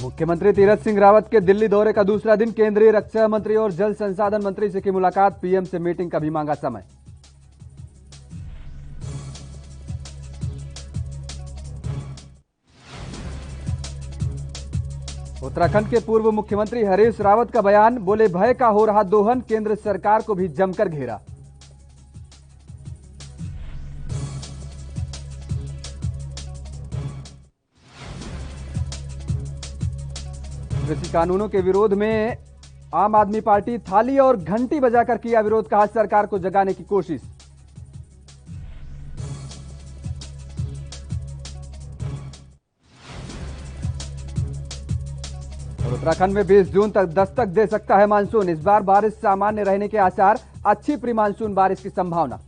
मुख्यमंत्री तीरथ सिंह रावत के दिल्ली दौरे का दूसरा दिन, केंद्रीय रक्षा मंत्री और जल संसाधन मंत्री से की मुलाकात, पीएम से मीटिंग का भी मांगा समय। उत्तराखंड के पूर्व मुख्यमंत्री हरीश रावत का बयान, बोले भय का हो रहा दोहन, केंद्र सरकार को भी जमकर घेरा। कृषि कानूनों के विरोध में आम आदमी पार्टी थाली और घंटी बजाकर किया विरोध, कहा सरकार को जगाने की कोशिश। और उत्तराखंड में 20 जून तक दस्तक दे सकता है मानसून, इस बार बारिश सामान्य रहने के आसार, अच्छी प्री मानसून बारिश की संभावना।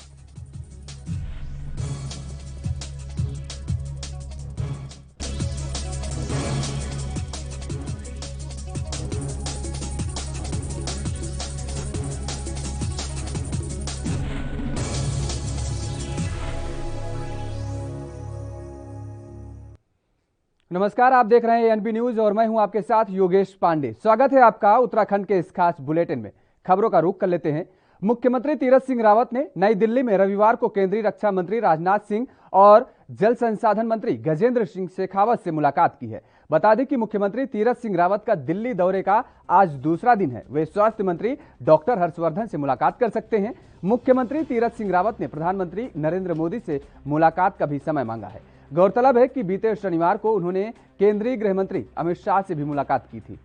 नमस्कार, आप देख रहे हैं एएनबी न्यूज और मैं हूं आपके साथ योगेश पांडे। स्वागत है आपका उत्तराखंड के इस खास बुलेटिन में। खबरों का रुख कर लेते हैं। मुख्यमंत्री तीरथ सिंह रावत ने नई दिल्ली में रविवार को केंद्रीय रक्षा मंत्री राजनाथ सिंह और जल संसाधन मंत्री गजेंद्र सिंह शेखावत से मुलाकात की है। बता दें कि मुख्यमंत्री तीरथ सिंह रावत का दिल्ली दौरे का आज दूसरा दिन है। वे स्वास्थ्य मंत्री डॉक्टर हर्षवर्धन से मुलाकात कर सकते हैं। मुख्यमंत्री तीरथ सिंह रावत ने प्रधानमंत्री नरेंद्र मोदी से मुलाकात का भी समय मांगा है। गौरतलब है कि बीते शनिवार को उन्होंने केंद्रीय गृह मंत्री अमित शाह से भी मुलाकात की थी।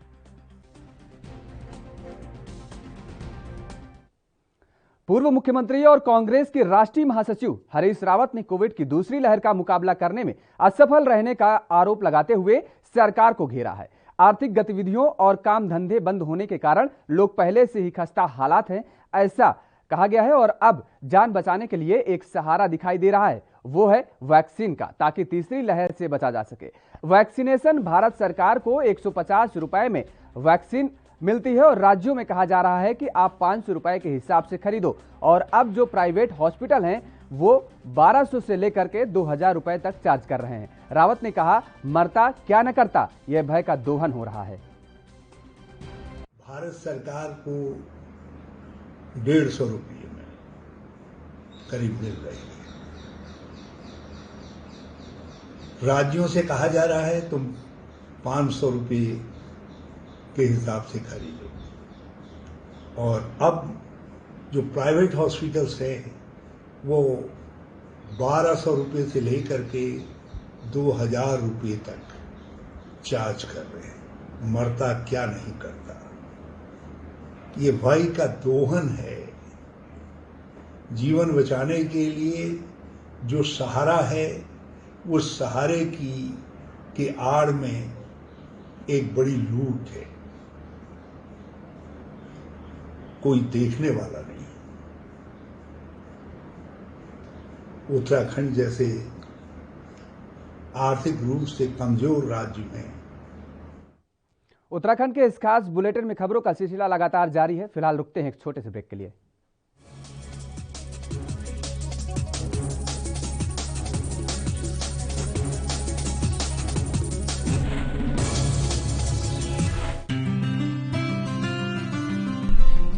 पूर्व मुख्यमंत्री और कांग्रेस के राष्ट्रीय महासचिव हरीश रावत ने कोविड की दूसरी लहर का मुकाबला करने में असफल रहने का आरोप लगाते हुए सरकार को घेरा है। आर्थिक गतिविधियों और काम धंधे बंद होने के कारण लोग पहले से ही खस्ता हालात हैं, ऐसा कहा गया है। और अब जान बचाने के लिए एक सहारा दिखाई दे रहा है, वो है वैक्सीन का, ताकि तीसरी लहर से बचा जा सके। वैक्सीनेशन, भारत सरकार को 150 रुपए में वैक्सीन मिलती है और राज्यों में कहा जा रहा है कि आप 500 रुपए के हिसाब से खरीदो। और अब जो प्राइवेट हॉस्पिटल हैं वो 1200 से लेकर के 2000 रुपए तक चार्ज कर रहे हैं। रावत ने कहा, मरता क्या न करता, यह भय का दोहन हो रहा है। भारत सरकार को 150 रुपये में करीब मिल रही है। राज्यों से कहा जा रहा है तुम 500 रुपये के हिसाब से खरीदो। और अब जो प्राइवेट हॉस्पिटल्स हैं वो 1200 रुपये से लेकर के 2000 रुपये तक चार्ज कर रहे हैं। मरता क्या नहीं करता, ये भय का दोहन है। जीवन बचाने के लिए जो सहारा है, उस सहारे की आड़ में एक बड़ी लूट है। कोई देखने वाला नहीं। उत्तराखंड जैसे आर्थिक रूप से कमजोर राज्य में। उत्तराखंड के इस खास बुलेटिन में खबरों का सिलसिला लगातार जारी है। फिलहाल रुकते हैं एक छोटे से ब्रेक के लिए।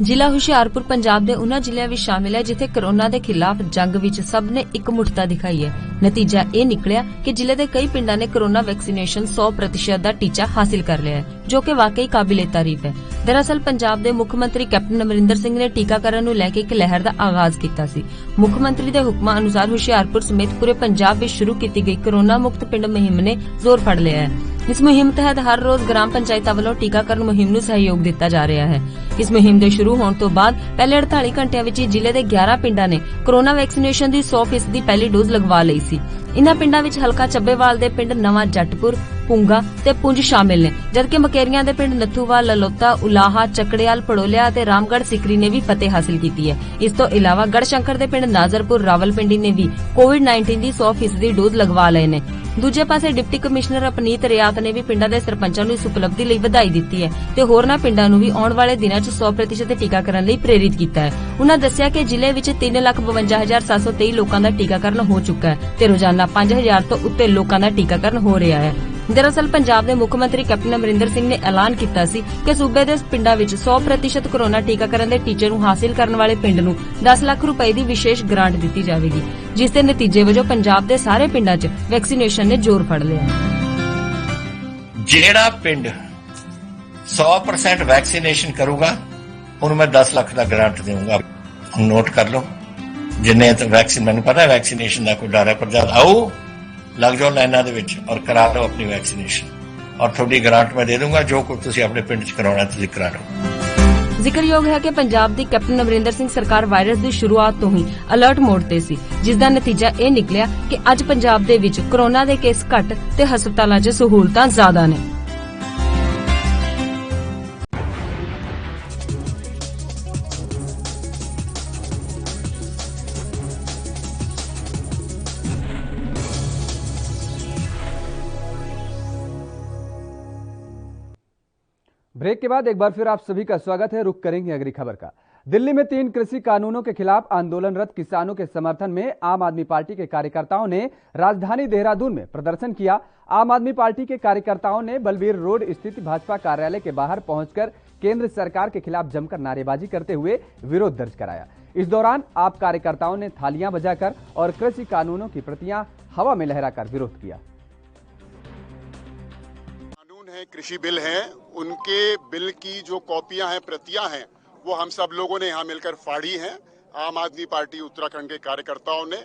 ਜ਼ਿਲ੍ਹਾ ਹੁਸ਼ਿਆਰਪੁਰ ਪੰਜਾਬ ਦੇ ਉਹਨਾਂ ਜ਼ਿਲ੍ਹਿਆਂ ਵਿੱਚ ਸ਼ਾਮਿਲ ਹੈ ਜਿੱਥੇ ਕੋਰੋਨਾ ਦੇ ਖਿਲਾਫ ਜੰਗ ਵਿੱਚ ਸਭ ਨੇ ਇਕਮੁੱਠਤਾ ਦਿਖਾਈ ਹੈ। ਨਤੀਜਾ ਇਹ ਨਿਕਲਿਆ ਕਿ ਜ਼ਿਲ੍ਹੇ ਦੇ ਕਈ ਪਿੰਡਾਂ ਨੇ ਕੋਰੋਨਾ ਵੈਕਸੀਨੇਸ਼ਨ 100% ਦਾ ਟੀਚਾ ਹਾਸਿਲ ਕਰ ਲਿਆ ਹੈ, ਜੋ ਕਿ ਵਾਕਈ ਕਾਬਿਲੇ ਤਾਰੀਫ ਹੈ। ਦਰਅਸਲ ਪੰਜਾਬ ਦੇ ਮੁੱਖ ਮੰਤਰੀ ਕੈਪਟਨ ਅਮਰਿੰਦਰ ਸਿੰਘ ਨੇ ਟੀਕਾਕਰਨ ਨੂੰ ਲੈ ਕੇ ਇੱਕ ਲਹਿਰ ਦਾ ਆਗਾਜ਼ ਕੀਤਾ ਸੀ। ਮੁੱਖ ਮੰਤਰੀ ਦੇ ਹੁਕਮਾਂ ਅਨੁਸਾਰ ਹੁਸ਼ਿਆਰਪੁਰ ਸਮੇਤ ਪੂਰੇ ਪੰਜਾਬ ਵਿੱਚ ਸ਼ੁਰੂ ਕੀਤੀ ਗਈ ਕੋਰੋਨਾ ਮੁਕਤ ਪਿੰਡ ਮੁਹਿੰਮ ਨੇ ਜ਼ੋਰ ਫੜ ਲਿਆ ਹੈ। इस मुहिम तहत हर रोज ग्राम पंचायतां ਵੱਲੋਂ ਟੀਕਾਕਰਨ ਮੁਹਿੰਮ ਨੂੰ ਸਹਿਯੋਗ ਦਿੱਤਾ ਜਾ ਰਿਹਾ ਹੈ। ਇਸ ਮੁਹਿੰਮ ਦੇ ਸ਼ੁਰੂ ਹੋਣ ਤੋਂ ਬਾਅਦ ਪਹਿਲੇ 48 ਘੰਟਿਆਂ ਵਿੱਚ ਹੀ ਜ਼ਿਲ੍ਹੇ ਦੇ 11 ਪਿੰਡਾਂ ਨੇ ਕੋਰੋਨਾ ਵੈਕਸੀਨੇਸ਼ਨ ਦੀ 100% ਦੀ ਪਹਿਲੀ ਡੋਜ਼ ਲਗਵਾ ਲਈ ਸੀ। ਇਨ੍ਹਾਂ ਪਿੰਡਾਂ ਵਿੱਚ ਹਲਕਾ ਚੱਬੇਵਾਲ ਦੇ ਪਿੰਡ ਨਵਾਂ ਜੱਟਪੁਰ, ਪੁੰਗਾ ਤੇ ਪੁੰਜ ਸ਼ਾਮਿਲ ਨੇ, ਜਦਕਿ ਮਕੇਰੀਆਂ ਦੇ ਪਿੰਡ ਨੱਥੂਵਾਲ, ਲਲੋਤਾ, ਉਲਾਹਾ, ਚੱਕੜਿਆਲ, ਪੜੋਲਿਆ ਤੇ ਰਾਮਗੜ੍ਹ ਸਿਕਰੀ ਨੇ ਵੀ ਫਤਿਹ ਹਾਸਿਲ ਕੀਤੀ ਹੈ। ਇਸ ਤੋਂ ਇਲਾਵਾ ਗੜਸ਼ੰਕਰ ਦੇ ਪਿੰਡ ਨਾਜ਼ਰਪੁਰ, ਰਾਵਲਪਿੰਡੀ ਨੇ ਵੀ ਕੋਵਿਡ-19 ਦੀ 100% ਦੀ ਡੋਜ਼ ਲਗਵਾ ਲਏ ਨੇ। ਦੂਜੇ ਪਾਸੇ ਡਿਪਟੀ ਕਮਿਸ਼ਨਰ ਅਪਨੀਤ ਰਿਆਤ ਨੇ ਵੀ ਪਿੰਡਾਂ ਦੇ ਸਰਪੰਚਾਂ ਨੂੰ ਇਸ ਉਪਲਬਧੀ ਲਈ ਵਧਾਈ ਦਿੱਤੀ ਹੈ ਤੇ ਹੋਰਨਾਂ ਪਿੰਡਾਂ ਨੂੰ ਵੀ ਆਉਣ ਵਾਲੇ ਦਿਨਾਂ 'ਚ 100% ਟੀਕਾਕਰਨ ਲਈ ਪ੍ਰੇਰਿਤ ਕੀਤਾ ਹੈ। ਉਨ੍ਹਾਂ ਦੱਸਿਆ ਕਿ ਜ਼ਿਲ੍ਹੇ ਵਿੱਚ 3,52,723 ਲੋਕਾਂ ਦਾ ਟੀਕਾਕਰਨ ਹੋ ਚੁੱਕਾ ਹੈ ਤੇ ਰੋਜ਼ਾਨਾ 5,000 ਤੋਂ ਉੱਤੇ ਲੋਕਾਂ ਦਾ ਟੀਕਾਕਰਨ ਹੋ ਰਿਹਾ ਹੈ। दरअसल पंजाब ਦੇ ਮੁੱਖ ਮੰਤਰੀ ਕੈਪਟਨ ਅਮਰਿੰਦਰ ਸਿੰਘ ਨੇ ਐਲਾਨ ਕੀਤਾ ਸੀ ਕਿ ਸੂਬੇ ਦੇ ਪਿੰਡਾਂ ਵਿੱਚ 100% ਕੋਰੋਨਾ ਟੀਕਾਕਰਨ ਦੇ ਟੀਚੇ ਨੂੰ ਹਾਸਿਲ ਕਰਨ ਵਾਲੇ ਪਿੰਡ ਨੂੰ 10 ਲੱਖ ਰੁਪਏ ਦੀ ਵਿਸ਼ੇਸ਼ ਗ੍ਰਾਂਟ ਦਿੱਤੀ ਜਾਵੇਗੀ, ਜਿਸ ਦੇ ਨਤੀਜੇ ਵਜੋਂ ਪੰਜਾਬ ਦੇ ਸਾਰੇ ਪਿੰਡਾਂ 'ਚ ਵੈਕਸੀਨੇਸ਼ਨ ਨੇ ਜ਼ੋਰ ਫੜ ਲਿਆ। ਜਿਹੜਾ ਪਿੰਡ 100% ਵੈਕਸੀਨੇਸ਼ਨ ਕਰੂਗਾ ਉਹਨੂੰ ਮੈਂ 10 ਲੱਖ ਦਾ ਗ੍ਰਾਂਟ ਦੇਵਾਂਗਾ। ਨੋਟ ਕਰ ਲਓ, ਜਿੰਨੇ ਤਾਂ ਵੈਕਸੀਨ, ਮੈਨੂੰ ਪਤਾ ਹੈ ਵੈਕਸੀਨੇਸ਼ਨ ਦਾ ਕੋਈ ਡਰ ਹੈ, ਪਰ ਜਦ ਆਓ ਲੱਗ ਜਾਓ ਲਾਈਨਾਂ ਦੇ ਵਿੱਚ ਔਰ ਕਰਾ ਲਓ ਆਪਣੀ ਵੈਕਸੀਨੇਸ਼ਨ, ਔਰ ਤੁਹਾਡੀ ਗ੍ਰਾਂਟ ਮੈਂ ਦੇ ਦੂੰਗਾ। ਜੋ ਕੁਝ ਤੁਸੀਂ ਆਪਣੇ ਪਿੰਡ 'ਚ ਕਰਾਉਣਾ ਤੁਸੀਂ ਕਰਾ ਲਓ। ਜ਼ਿਕਰਯੋਗ ਹੈ ਕਿ ਪੰਜਾਬ ਦੀ ਕੈਪਟਨ ਅਮਰਿੰਦਰ ਸਿੰਘ ਸਰਕਾਰ ਵਾਇਰਸ ਦੀ ਸ਼ੁਰੂਆਤ ਤੋਂ ਹੀ ਅਲਰਟ ਮੋਡ ਤੇ ਸੀ, ਜਿਸ ਦਾ ਨਤੀਜਾ ਇਹ ਨਿਕਲਿਆ ਕਿ ਅੱਜ ਪੰਜਾਬ ਦੇ ਵਿੱਚ ਕੋਰੋਨਾ ਦੇ ਕੇਸ ਘੱਟ ਤੇ ਹਸਪਤਾਲਾਂ 'ਚ ਸਹੂਲਤਾਂ ਜ਼ਿਆਦਾ ਨੇ। ब्रेक के बाद एक बार फिर आप सभी का स्वागत है। रुख करेंगे अगली खबर का। दिल्ली में 3 कृषि कानूनों के खिलाफ आंदोलनरत किसानों के समर्थन में आम आदमी पार्टी के कार्यकर्ताओं ने राजधानी देहरादून में प्रदर्शन किया। आम आदमी पार्टी के कार्यकर्ताओं ने बलबीर रोड स्थित भाजपा कार्यालय के बाहर पहुंचकर केंद्र सरकार के खिलाफ जमकर नारेबाजी करते हुए विरोध दर्ज कराया। इस दौरान आप कार्यकर्ताओं ने थालियां बजाकर और कृषि कानूनों की प्रतियां हवा में लहराकर विरोध किया। कृषि बिल हैं, उनके बिल की जो कॉपियां हैं, प्रतियां हैं, वो हम सब लोगों ने यहाँ मिलकर फाड़ी हैं, आम आदमी पार्टी उत्तराखंड के कार्यकर्ताओं ने।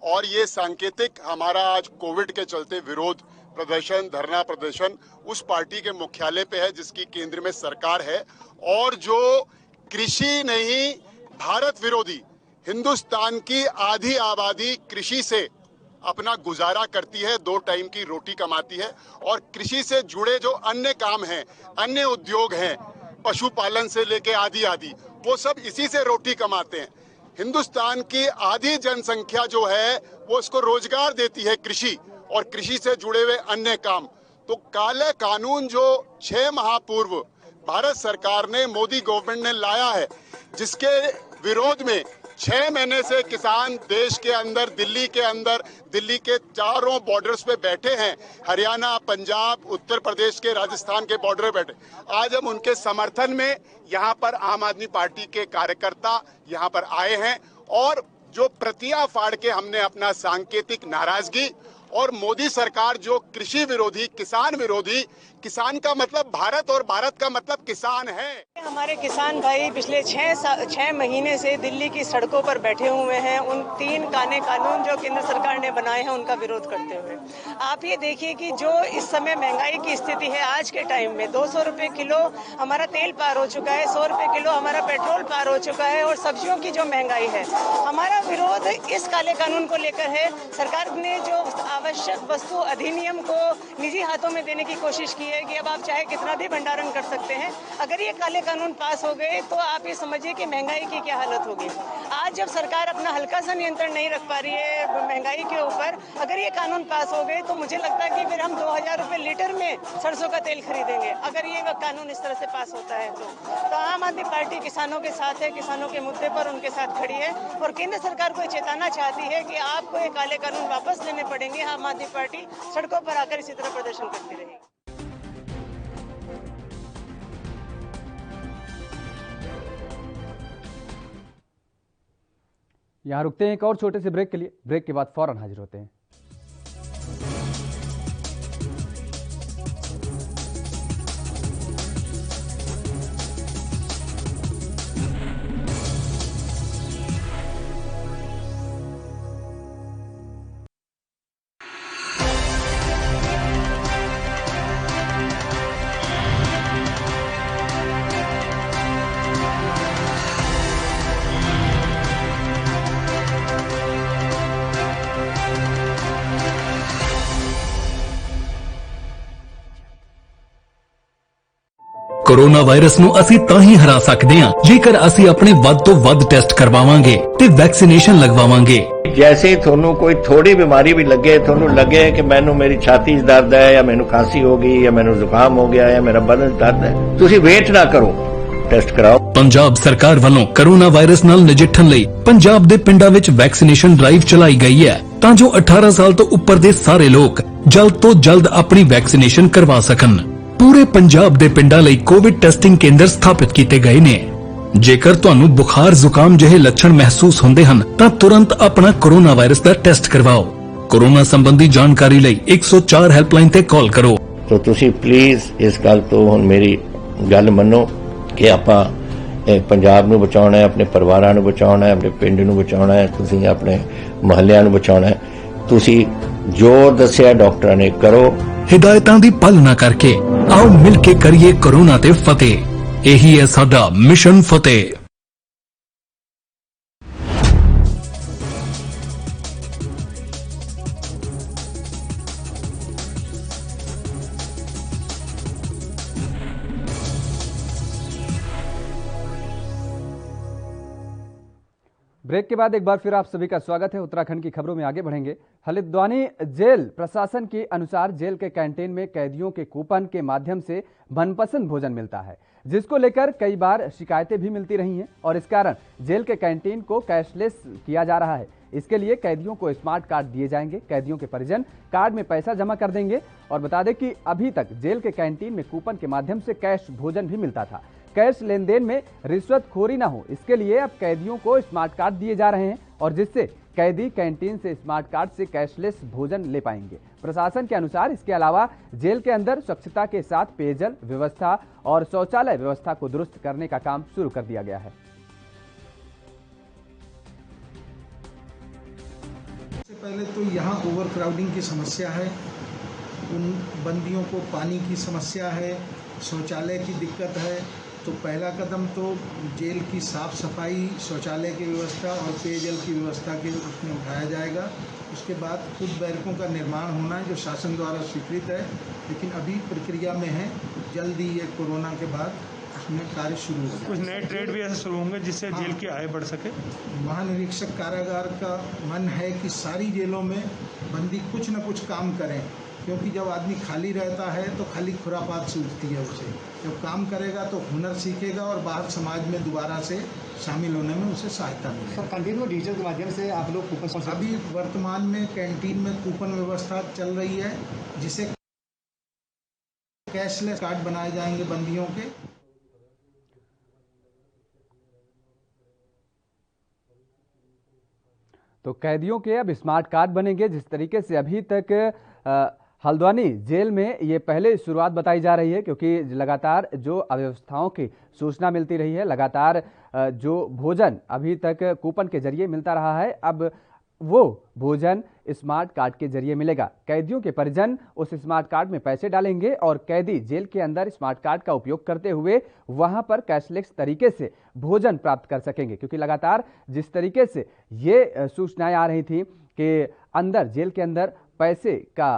और ये सांकेतिक हमारा आज कोविड के चलते विरोध प्रदर्शन, धरना प्रदर्शन उस पार्टी के मुख्यालय पे है जिसकी केंद्र में सरकार है, और जो कृषि नहीं भारत विरोधी, हिंदुस्तान की आधी आबादी कृषि से अपना गुजारा करती है, 2 टाइम की रोटी कमाती है, और कृषि से जुड़े जो अन्य काम हैं, अन्य उद्योग हैं, पशुपालन से लेके आदि वो सब इसी से रोटी कमाते हैं। हिंदुस्तान की आधी जनसंख्या जो है वो इसको रोजगार देती है कृषि, और कृषि से जुड़े हुए अन्य काम। तो काले कानून जो 6 माह पूर्व भारत सरकार ने, मोदी गवर्नमेंट ने लाया है, जिसके विरोध में 6 महीने से किसान देश के अंदर, दिल्ली के चारों बॉर्डर्स पे बैठे हैं, हरियाणा, पंजाब, उत्तर प्रदेश के, राजस्थान के बॉर्डर पे बैठे। आज हम उनके समर्थन में यहाँ पर आम आदमी पार्टी के कार्यकर्ता यहाँ पर आए हैं, और जो प्रतियां फाड़ के हमने अपना सांकेतिक नाराजगी, और मोदी सरकार जो कृषि विरोधी, किसान विरोधी, किसान का मतलब भारत और भारत का मतलब किसान है। हमारे किसान भाई पिछले 6 महीने से दिल्ली की सड़कों पर बैठे हुए हैं, उन 3 काले कानून जो केंद्र सरकार ने बनाए हैं उनका विरोध करते हुए। आप ये देखिए कि जो इस समय महंगाई की स्थिति है, आज के टाइम में 200 रुपए किलो हमारा तेल पार हो चुका है, 100 रुपए किलो हमारा पेट्रोल पार हो चुका है, और सब्जियों की जो महंगाई है। हमारा विरोध इस काले कानून को लेकर है। सरकार ने जो आवश्यक वस्तु अधिनियम को निजी हाथों में देने की कोशिश की है कि अब आप चाहे कितना भी भंडारण कर सकते हैं। अगर ये काले कानून पास हो गए तो आप ये समझिए कि महंगाई की क्या हालत होगी। आज जब सरकार अपना हल्का सा नियंत्रण नहीं रख पा रही है महंगाई के ऊपर, अगर ये कानून पास हो गए तो मुझे लगता है कि फिर हम 2000 रुपए लीटर में सरसों का तेल खरीदेंगे, अगर ये कानून इस तरह से पास होता है तो आम आदमी पार्टी किसानों के साथ है, किसानों के मुद्दे पर उनके साथ खड़ी है, और केंद्र सरकार को चेताना चाहती है कि आपको ये काले कानून वापस लेने पड़ेंगे। आम आदमी पार्टी सड़कों पर आकर इसी तरह प्रदर्शन करती रहेगी। यहां रुकते हैं एक और छोटे से ब्रेक के लिए। ब्रेक के बाद फौरन हाजिर होते हैं। कोरोना वायरस ਨੂੰ ਅਸੀਂ ਤਾਂ ਹੀ ਹਰਾ ਸਕਦੇ ਹਾਂ ਜੇਕਰ ਅਸੀਂ ਆਪਣੇ ਵੱਧ ਤੋਂ ਵੱਧ ਟੈਸਟ ਕਰਵਾਵਾਂਗੇ ਤੇ ਵੈਕਸੀਨੇਸ਼ਨ ਲਗਵਾਵਾਂਗੇ। जैसे थोनू कोई थोड़ी बीमारी भी लगे, थोनू लगे कि मैनू मेरी छाती च दर्द है, या मैनू खांसी हो गई, या मैनू जुकाम हो गया, या मेरा बदन दर्द है, तुसी वेट ना करो, ਟੈਸਟ ਕਰਾਓ। ਪੰਜਾਬ ਸਰਕਾਰ ਵੱਲੋਂ ਕਰੋਨਾ ਵਾਇਰਸ ਨਾਲ ਨਜਿੱਠਣ ਲਈ ਪੰਜਾਬ ਦੇ ਪਿੰਡਾਂ ਵਿੱਚ ਵੈਕਸੀਨੇਸ਼ਨ ਡਰਾਈਵ ਚਲਾਈ ਗਈ ਹੈ ਤਾਂ ਜੋ 18 ਸਾਲ ਤੋਂ ਉੱਪਰ ਦੇ ਸਾਰੇ ਲੋਕ ਜਲਦ ਤੋਂ ਜਲਦ ਆਪਣੀ ਵੈਕਸੀਨੇਸ਼ਨ ਕਰਵਾ ਸਕਣ। ਪੂਰੇ ਪੰਜਾਬ ਦੇ ਪਿੰਡਾਂ ਲਈ ਕੋਵਿਡ ਟੈਸਟਿੰਗ ਕੇਂਦਰ ਸਥਾਪਿਤ ਕੀਤੇ ਗਏ ਨੇ। ਜੇਕਰ ਤੁਹਾਨੂੰ ਬੁਖਾਰ ਜ਼ੁਕਾਮ ਜਿਹੇ ਲੱਛਣ ਮਹਿਸੂਸ ਹੁੰਦੇ ਹਨ ਤਾਂ ਤੁਰੰਤ ਆਪਣਾ ਕੋਰੋਨਾ ਵਾਇਰਸ ਦਾ ਟੈਸਟ ਕਰਵਾਓ। ਕੋਰੋਨਾ ਸੰਬੰਧੀ ਜਾਣਕਾਰੀ ਲਈ 104 ਹੈਲਪਲਾਈਨ ਤੇ ਕਾਲ ਕਰੋ। ਤੋ ਤੁਸੀਂ ਪਲੀਜ਼ ਇਸ ਗੱਲ ਤੋਂ ਹੁਣ ਮੇਰੀ ਗੱਲ ਮੰਨੋ ਕਿ ਆਪਾਂ ਪੰਜਾਬ ਨੂੰ ਬਚਾਉਣਾ ਹੈ, ਆਪਣੇ ਪਰਿਵਾਰਾਂ ਨੂੰ ਬਚਾਉਣਾ ਹੈ, ਆਪਣੇ ਪਿੰਡ ਨੂੰ ਬਚਾਉਣਾ ਹੈ, ਤੁਸੀਂ ਆਪਣੇ ਮੁਹੱਲਿਆਂ ਨੂੰ ਬਚਾਉਣਾ ਹੈ। ਤੁਸੀਂ ਜੋ ਦੱਸਿਆ ਡਾਕਟਰਾਂ ਨੇ ਕਰੋ। ਹਿਦਾਇਤਾਂ ਦੀ ਪਾਲਣਾ ਕਰਕੇ ਆਓ ਮਿਲ ਕੇ ਕਰੀਏ ਕੋਰੋਨਾ ਤੇ ਫਤਿਹ। ਇਹੀ ਹੈ ਸਾਡਾ ਮਿਸ਼ਨ ਫਤਿਹ। ब्रेक के बाद एक बार फिर आप सभी का स्वागत है। उत्तराखंड की खबरों में आगे बढ़ेंगे। हल्द्वानी जेल प्रशासन के अनुसार जेल के कैंटीन में कैदियों के कूपन के माध्यम से मनपसंद भोजन मिलता है, जिसको लेकर कई बार शिकायतें भी मिलती रही हैं और इस कारण जेल के कैंटीन को कैशलेस किया जा रहा है। इसके लिए कैदियों को स्मार्ट कार्ड दिए जाएंगे। कैदियों के परिजन कार्ड में पैसा जमा कर देंगे। और बता दें कि अभी तक जेल के कैंटीन में कूपन के माध्यम से कैश भोजन भी मिलता था। कैश लेन देन में रिश्वतखोरी न हो, इसके लिए अब कैदियों को स्मार्ट कार्ड दिए जा रहे हैं और जिससे कैदी कैंटीन से स्मार्ट कार्ड से कैशलेस भोजन ले पाएंगे। प्रशासन के अनुसार इसके अलावा जेल के अंदर स्वच्छता के साथ पेयजल व्यवस्था और शौचालय व्यवस्था को दुरुस्त करने का काम शुरू कर दिया गया है। सबसे पहले तो यहाँ ओवरक्राउडिंग की समस्या है, उन बंदियों को पानी की समस्या है, शौचालय की दिक्कत है। तो पहला कदम तो जेल की साफ़ सफाई, शौचालय की व्यवस्था और पेयजल की व्यवस्था के उसमें उठाया जाएगा। उसके बाद खुद बैरकों का निर्माण होना है जो शासन द्वारा स्वीकृत है, लेकिन अभी प्रक्रिया में है। जल्दी ये कोरोना के बाद उसमें कार्य शुरू होगा। कुछ नए ट्रेड भी ऐसे शुरू होंगे जिससे जेल की आय बढ़ सके। महानिरीक्षक कारागार का मन है कि सारी जेलों में बंदी कुछ न कुछ काम करें, क्योंकि जब आदमी खाली रहता है तो खाली खुरापात सूझती है उसे। जब काम करेगा तो हुनर सीखेगा और बाहर समाज में दोबारा से शामिल होने में उसे सहायता मिलेगी। सर, कैंटीन में डिजिटल के माध्यम से आप लोग कूपन, अभी वर्तमान में कैंटीन में कूपन व्यवस्था चल रही है, जिसे कैशलेस कार्ड बनाए जाएंगे बंदियों के। तो कैदियों के अब स्मार्ट कार्ड बनेंगे। जिस तरीके से अभी तक हल्द्वानी जेल में ये पहले शुरुआत बताई जा रही है, क्योंकि लगातार जो अव्यवस्थाओं की सूचना मिलती रही है, लगातार जो भोजन अभी तक कूपन के जरिए मिलता रहा है, अब वो भोजन स्मार्ट कार्ड के जरिए मिलेगा। कैदियों के परिजन उस स्मार्ट कार्ड में पैसे डालेंगे और कैदी जेल के अंदर स्मार्ट कार्ड का उपयोग करते हुए वहां पर कैशलेस तरीके से भोजन प्राप्त कर सकेंगे। क्योंकि लगातार जिस तरीके से ये सूचनाएं आ रही थी कि अंदर जेल के अंदर पैसे का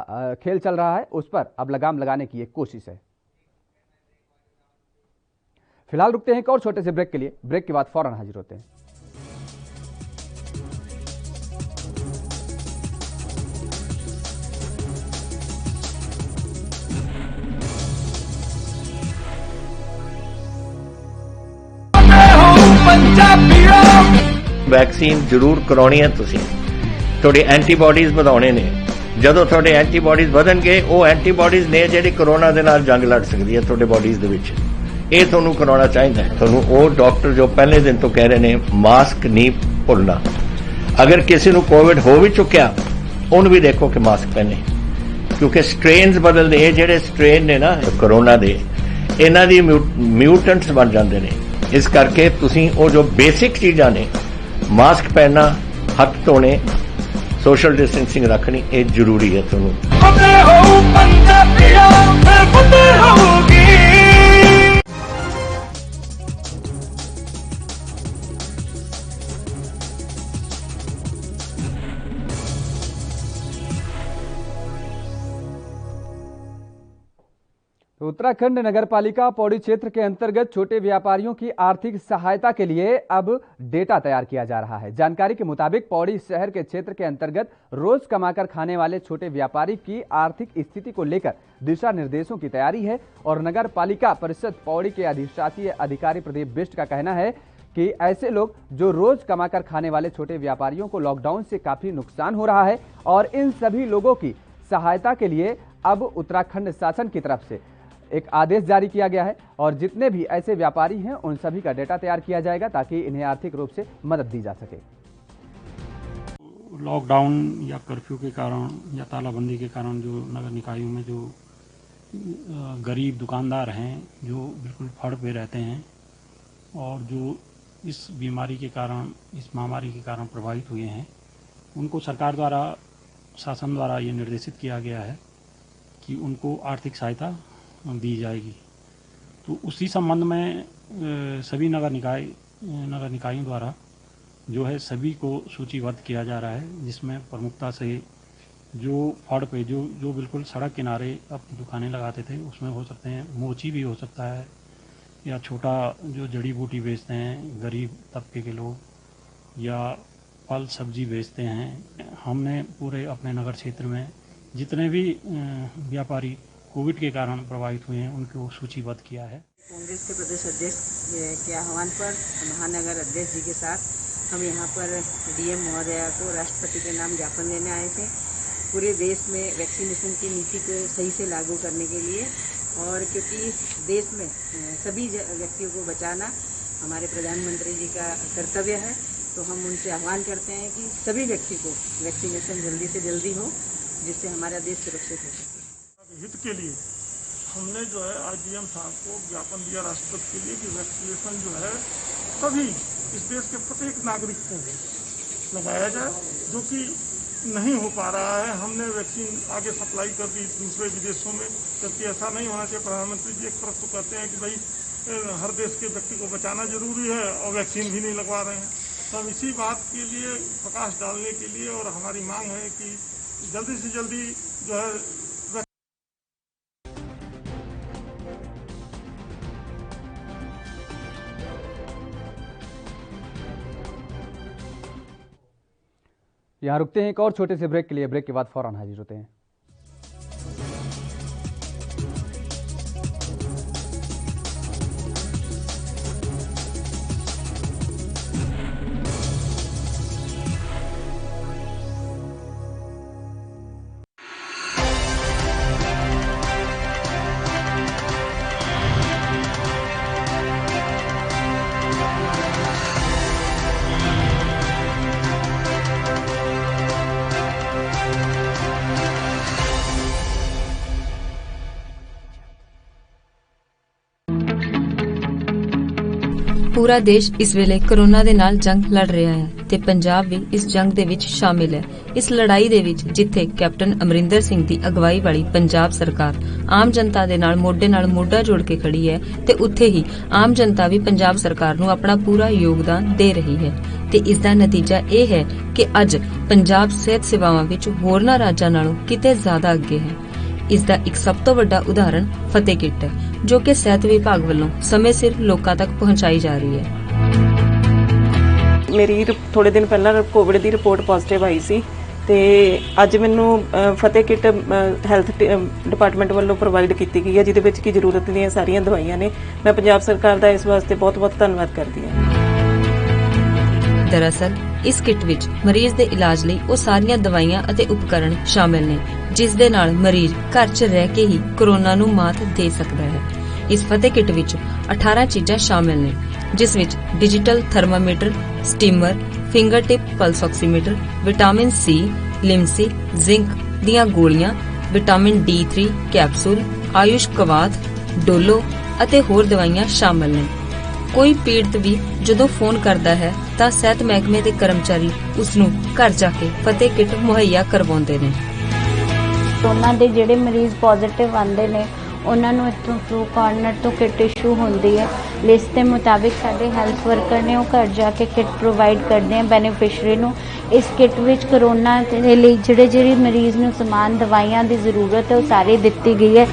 खेल चल रहा है, उस पर अब लगाम लगाने की एक कोशिश है। फिलहाल रुकते हैं एक और छोटे से ब्रेक के लिए। ब्रेक के बाद फौरन हाजिर होते हैं। ਵੈਕਸੀਨ ਜ਼ਰੂਰ ਕਰਾਉਣੀ ਹੈ। ਤੁਸੀਂ ਤੁਹਾਡੇ ਐਂਟੀਬਾਡੀਜ਼ ਵਧਾਉਣੇ ਨੇ। ਜਦੋਂ ਤੁਹਾਡੇ ਐਂਟੀਬਾਡੀਜ਼ ਵਧਣਗੇ, ਉਹ ਐਂਟੀਬਾਡੀਜ਼ ਨੇ ਜਿਹੜੀ ਕੋਰੋਨਾ ਦੇ ਨਾਲ ਜੰਗ ਲੜ ਸਕਦੀ ਹੈ ਤੁਹਾਡੇ ਬਾਡੀਜ਼ ਦੇ ਵਿੱਚ। ਇਹ ਤੁਹਾਨੂੰ ਕਰਾਉਣਾ ਚਾਹੀਦਾ ਹੈ। ਤੁਹਾਨੂੰ ਉਹ ਡਾਕਟਰ ਜੋ ਪਹਿਲੇ ਦਿਨ ਤੋਂ ਕਹਿ ਰਹੇ ਨੇ ਮਾਸਕ ਨਹੀਂ ਭੁੱਲਣਾ। ਅਗਰ ਕਿਸੇ ਨੂੰ ਕੋਵਿਡ ਹੋ ਵੀ ਚੁੱਕਿਆ, ਉਹਨੂੰ ਵੀ ਦੇਖੋ ਕਿ ਮਾਸਕ ਪਹਿਨੇ, ਕਿਉਂਕਿ ਸਟ੍ਰੇਨਸ ਬਦਲਦੇ। ਇਹ ਜਿਹੜੇ ਸਟ੍ਰੇਨ ਨੇ ਨਾ ਕੋਰੋਨਾ ਦੇ, ਇਹਨਾਂ ਦੀ ਮਿਊਟੈਂਟਸ ਬਣ ਜਾਂਦੇ ਨੇ। ਇਸ ਕਰਕੇ ਤੁਸੀਂ ਉਹ ਜੋ ਬੇਸਿਕ ਚੀਜ਼ਾਂ ਨੇ, ਮਾਸਕ ਪਹਿਨਣਾ, ਹੱਥ ਧੋਣੇ, सोशल डिस्टेंसिंग रखनी, ये जरूरी है। उत्तराखंड नगरपालिका पौड़ी क्षेत्र के अंतर्गत छोटे व्यापारियों की आर्थिक सहायता के लिए अब डेटा तैयार किया जा रहा है। जानकारी के मुताबिक पौड़ी शहर के क्षेत्र के अंतर्गत रोज कमाकर खाने वाले छोटे व्यापारी की आर्थिक स्थिति को लेकर दिशा निर्देशों की तैयारी है और नगर पालिका परिषद पौड़ी के अधिशासी अधिकारी प्रदीप बिष्ट का कहना है कि ऐसे लोग जो रोज कमाकर खाने वाले छोटे व्यापारियों को लॉकडाउन से काफी नुकसान हो रहा है और इन सभी लोगों की सहायता के लिए अब उत्तराखंड शासन की तरफ से एक आदेश जारी किया गया है और जितने भी ऐसे व्यापारी हैं उन सभी का डेटा तैयार किया जाएगा ताकि इन्हें आर्थिक रूप से मदद दी जा सके। लॉकडाउन या कर्फ्यू के कारण या तालाबंदी के कारण जो नगर निकायों में जो गरीब दुकानदार हैं, जो बिल्कुल फड़ पे रहते हैं और जो इस बीमारी के कारण, इस महामारी के कारण प्रभावित हुए हैं, उनको सरकार द्वारा, शासन द्वारा ये निर्देशित किया गया है कि उनको आर्थिक सहायता दी जाएगी। तो उसी संबंध में सभी नगर निकायों द्वारा जो है सभी को सूचीबद्ध किया जा रहा है, जिसमें प्रमुखता से जो फड़ पे जो बिल्कुल सड़क किनारे अपनी दुकानें लगाते थे, उसमें हो सकते हैं मोची भी हो सकता है, या छोटा जो जड़ी बूटी बेचते हैं गरीब तबके के लोग, या फल सब्जी बेचते हैं। हमने पूरे अपने नगर क्षेत्र में जितने भी व्यापारी कोविड के कारण प्रभावित हुए हैं उनको सूचीबद्ध किया है। कांग्रेस के प्रदेश अध्यक्ष के आह्वान पर महानगर अध्यक्ष जी के साथ हम यहाँ पर डीएम महोदया को राष्ट्रपति के नाम ज्ञापन देने आए थे, पूरे देश में वैक्सीनेशन की नीति को सही से लागू करने के लिए। और क्योंकि देश में सभी व्यक्तियों को बचाना हमारे प्रधानमंत्री जी का कर्तव्य है, तो हम उनसे आह्वान करते हैं कि सभी व्यक्ति को वैक्सीनेशन जल्दी से जल्दी हो, जिससे हमारा देश सुरक्षित हो सके। हित के लिए हमने जो है आज डीएम साहब को ज्ञापन दिया राष्ट्रपति के लिए कि वैक्सीनेशन जो है सभी इस देश के प्रत्येक नागरिक को लगाया जाए, जो कि नहीं हो पा रहा है। हमने वैक्सीन आगे सप्लाई कर दी दूसरे विदेशों में, जबकि ऐसा नहीं होना चाहिए। प्रधानमंत्री जी एक तरफ तो कहते हैं कि भाई हर देश के व्यक्ति को बचाना जरूरी है और वैक्सीन भी नहीं लगवा रहे हैं। तो हम इसी बात के लिए प्रकाश डालने के लिए और हमारी मांग है कि जल्दी से जल्दी जो है यहाँ रुकते हैं एक और छोटे से ब्रेक के लिए। ब्रेक के बाद फौरन हाजिर होते हैं। ਪੂਰਾ ਦੇਸ਼ ਇਸ ਵੇਲੇ ਕਰੋਨਾ ਦੇ ਨਾਲ ਜੰਗ ਲੜ ਰਿਹਾ ਹੈ ਤੇ ਪੰਜਾਬ ਵੀ ਇਸ ਜੰਗ ਦੇ ਵਿੱਚ ਸ਼ਾਮਿਲ ਹੈ। ਇਸ ਲੜਾਈ ਦੇ ਵਿੱਚ ਜਿੱਥੇ ਕੈਪਟਨ ਅਮਰਿੰਦਰ ਸਿੰਘ ਦੀ ਅਗਵਾਈ ਵਾਲੀ ਪੰਜਾਬ ਸਰਕਾਰ ਆਮ ਜਨਤਾ ਦੇ ਨਾਲ ਮੋਢਾ ਜੋੜ ਕੇ ਖੜੀ ਹੈ ਤੇ ਉੱਥੇ ਹੀ ਆਮ ਜਨਤਾ ਵੀ ਪੰਜਾਬ ਸਰਕਾਰ ਨੂੰ ਆਪਣਾ ਪੂਰਾ ਯੋਗਦਾਨ ਦੇ ਰਹੀ ਹੈ ਤੇ ਇਸ ਦਾ ਨਤੀਜਾ ਇਹ ਹੈ ਕਿ ਅੱਜ ਪੰਜਾਬ ਸਿਹਤ ਸੇਵਾਵਾਂ ਵਿੱਚ ਹੋਰਨਾਂ ਰਾਜਾਂ ਨਾਲੋਂ ਕਿਤੇ ਜ਼ਿਆਦਾ ਅੱਗੇ ਹੈ। ਇਸ ਦਾ ਇੱਕ ਸਭ ਤੋਂ ਵੱਡਾ ਉਦਾਹਰਣ ਫਤਿਹ ਕਿੱਟ ਹੈ, ਜੋ ਕਿ ਸਿਹਤ ਵਿਭਾਗ ਵੱਲੋਂ ਸਮੇਂ ਸਿਰ ਲੋਕਾਂ ਤੱਕ ਪਹੁੰਚਾਈ ਜਾ ਰਹੀ ਹੈ। ਮੇਰੀ ਥੋੜੇ ਦਿਨ ਪਹਿਲਾਂ ਕੋਵਿਡ ਦੀ ਰਿਪੋਰਟ ਪੋਜ਼ਿਟਿਵ ਆਈ ਸੀ ਤੇ ਅੱਜ ਮੈਨੂੰ ਫਤਿਹ ਕਿੱਟ ਹੈਲਥ ਡਿਪਾਰਟਮੈਂਟ ਵੱਲੋਂ ਪ੍ਰੋਵਾਈਡ ਕੀਤੀ ਗਈ ਹੈ, ਜਿਹਦੇ ਵਿੱਚ ਕੀ ਜ਼ਰੂਰਤ ਦੀਆਂ ਸਾਰੀਆਂ ਦਵਾਈਆਂ ਨੇ। ਮੈਂ ਪੰਜਾਬ ਸਰਕਾਰ ਦਾ ਇਸ ਵਾਸਤੇ ਬਹੁਤ-ਬਹੁਤ ਧੰਨਵਾਦ ਕਰਦੀ ਹਾਂ। ਦਰਅਸਲ ਇਸ ਕਿੱਟ ਵਿੱਚ ਮਰੀਜ਼ ਦੇ ਇਲਾਜ ਲਈ ਉਹ ਸਾਰੀਆਂ ਦਵਾਈਆਂ ਅਤੇ ਉਪਕਰਣ ਸ਼ਾਮਿਲ ਨੇ ਜਿਸ ਦੇ ਨਾਲ ਮਰੀਜ਼ ਘਰ 'ਚ ਰਹਿ ਕੇ ਹੀ ਕੋਰੋਨਾ ਨੂੰ ਮਾਤ ਦੇ ਸਕਦਾ ਹੈ। ਇਸ ਫਤਿਹ ਕਿੱਟ ਵਿੱਚ 18 ਚੀਜ਼ਾਂ ਸ਼ਾਮਿਲ ਨੇ, ਜਿਸ ਵਿੱਚ digital thermometer, steamer, finger tip pulse oximeter, vitamin C, Limcee, zinc ਦੀਆਂ ਗੋਲੀਆਂ, vitamin D3 capsule, Ayush Kwath, Dolo ਅਤੇ ਹੋਰ ਦਵਾਈਆਂ ਸ਼ਾਮਿਲ ਨੇ। ਕੋਈ ਪੀੜਤ ਵੀ ਜਦੋਂ ਫੋਨ ਕਰਦਾ ਹੈ ਤਾਂ ਸਿਹਤ ਮਹਿਕਮੇ ਦੇ ਕਰਮਚਾਰੀ ਉਸ ਨੂੰ ਘਰ ਜਾ ਕੇ ਫਤਿਹ ਕਿੱਟ ਮੁਹੱਈਆ ਕਰਵਾਉਂਦੇ ਨੇ। ਉਹਨਾਂ ਦੇ ਜਿਹੜੇ ਮਰੀਜ਼ ਪੋਜ਼ਿਟਿਵ ਆਉਂਦੇ ਨੇ ਉਹਨਾਂ ਨੂੰ ਇੱਥੋਂ ਫਲੂ ਕਾਰਨਰ ਤੋਂ ਕਿੱਟ ਇਸ਼ੂ ਹੁੰਦੀ ਹੈ। ਲਿਸਟ ਦੇ ਮੁਤਾਬਿਕ ਸਾਡੇ ਹੈਲਥ ਵਰਕਰ ਨੇ ਉਹ ਘਰ ਜਾ ਕੇ ਕਿੱਟ ਪ੍ਰੋਵਾਈਡ ਕਰਦੇ ਆ ਬੈਨੀਫਿਸ਼ਰੀ ਨੂੰ। ਇਸ ਕਿੱਟ ਵਿੱਚ ਕਰੋਨਾ ਦੇ ਲਈ ਜਿਹੜੇ ਮਰੀਜ਼ ਨੂੰ ਸਮਾਨ ਦਵਾਈਆਂ ਦੀ ਜ਼ਰੂਰਤ ਹੈ ਉਹ ਸਾਰੀ ਦਿੱਤੀ ਗਈ ਹੈ।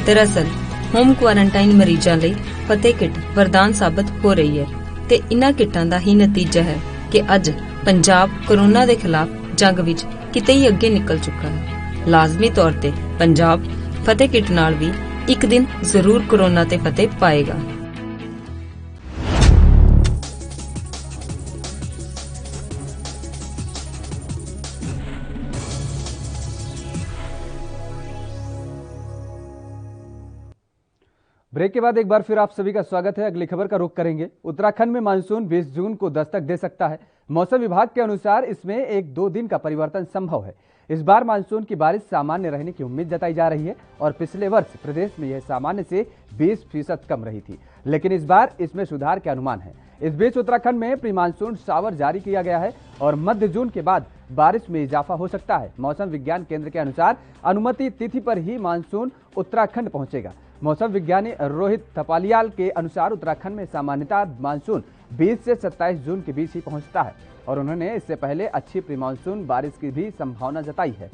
दरअसल होम क्वारंटाइन मरीजां लई फतेह किट वरदान साबित हो रही है ते इन्हां किटां दा ही नतीजा है कि अज पंजाब कोरोना दे खिलाफ जंग विच किते ही अगे निकल चुका है। लाजमी तौर ते पंजाब फतेह किट नाल भी एक दिन जरूर कोरोना ते फतेह पाएगा। ब्रेक के बाद एक बार फिर आप सभी का स्वागत है। अगली खबर का रुख करेंगे। उत्तराखंड में मानसून 20 जून को दस्तक दे सकता है। मौसम विभाग के अनुसार इसमें 1-2 दिन का परिवर्तन संभव है। इस बार मानसून की बारिश सामान्य रहने की उम्मीद जताई जा रही है और पिछले वर्ष प्रदेश में यह सामान्य से 20% कम रही थी, लेकिन इस बार इसमें सुधार के अनुमान है। इस बीच उत्तराखंड में प्री मानसून शावर जारी किया गया है और मध्य जून के बाद बारिश में इजाफा हो सकता है। मौसम विज्ञान केंद्र के अनुसार अनुमति तिथि पर ही मानसून उत्तराखंड पहुंचेगा। मौसम विज्ञानी रोहित थपालियाल के अनुसार उत्तराखंड में सामान्यतः मानसून 20 से 27 जून के बीच ही पहुंचता है और उन्होंने इससे पहले अच्छी प्री मानसून बारिश की भी संभावना जताई है।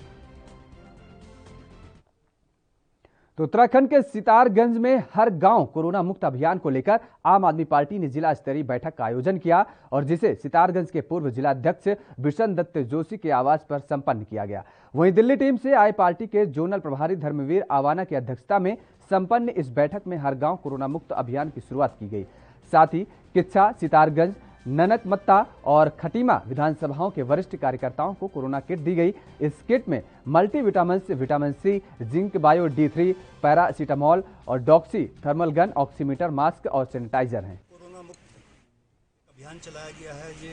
तो उत्तराखंड के सितारगंज में हर गांव कोरोना मुक्त अभियान को लेकर आम आदमी पार्टी ने जिला स्तरीय बैठक का आयोजन किया और जिसे सितारगंज के पूर्व जिलाध्यक्ष बिशन दत्त जोशी के आवास पर संपन्न किया गया। वहीं दिल्ली टीम से आए पार्टी के जोनल प्रभारी धर्मवीर आवाना की अध्यक्षता में संपन्न इस बैठक में हर गांव कोरोना मुक्त अभियान की शुरुआत की गई। साथ ही किच्छा, सितारगंज, ननकमत्ता और खटीमा विधानसभाओं के वरिष्ठ कार्यकर्ताओं को कोरोना किट दी गई। इस किट में multivitamin, vitamin C, zinc, bio D3, paracetamol और doxy, thermal gun, oximeter, mask और सैनिटाइजर हैं। कोरोना मुक्त अभियान चलाया गया है। ये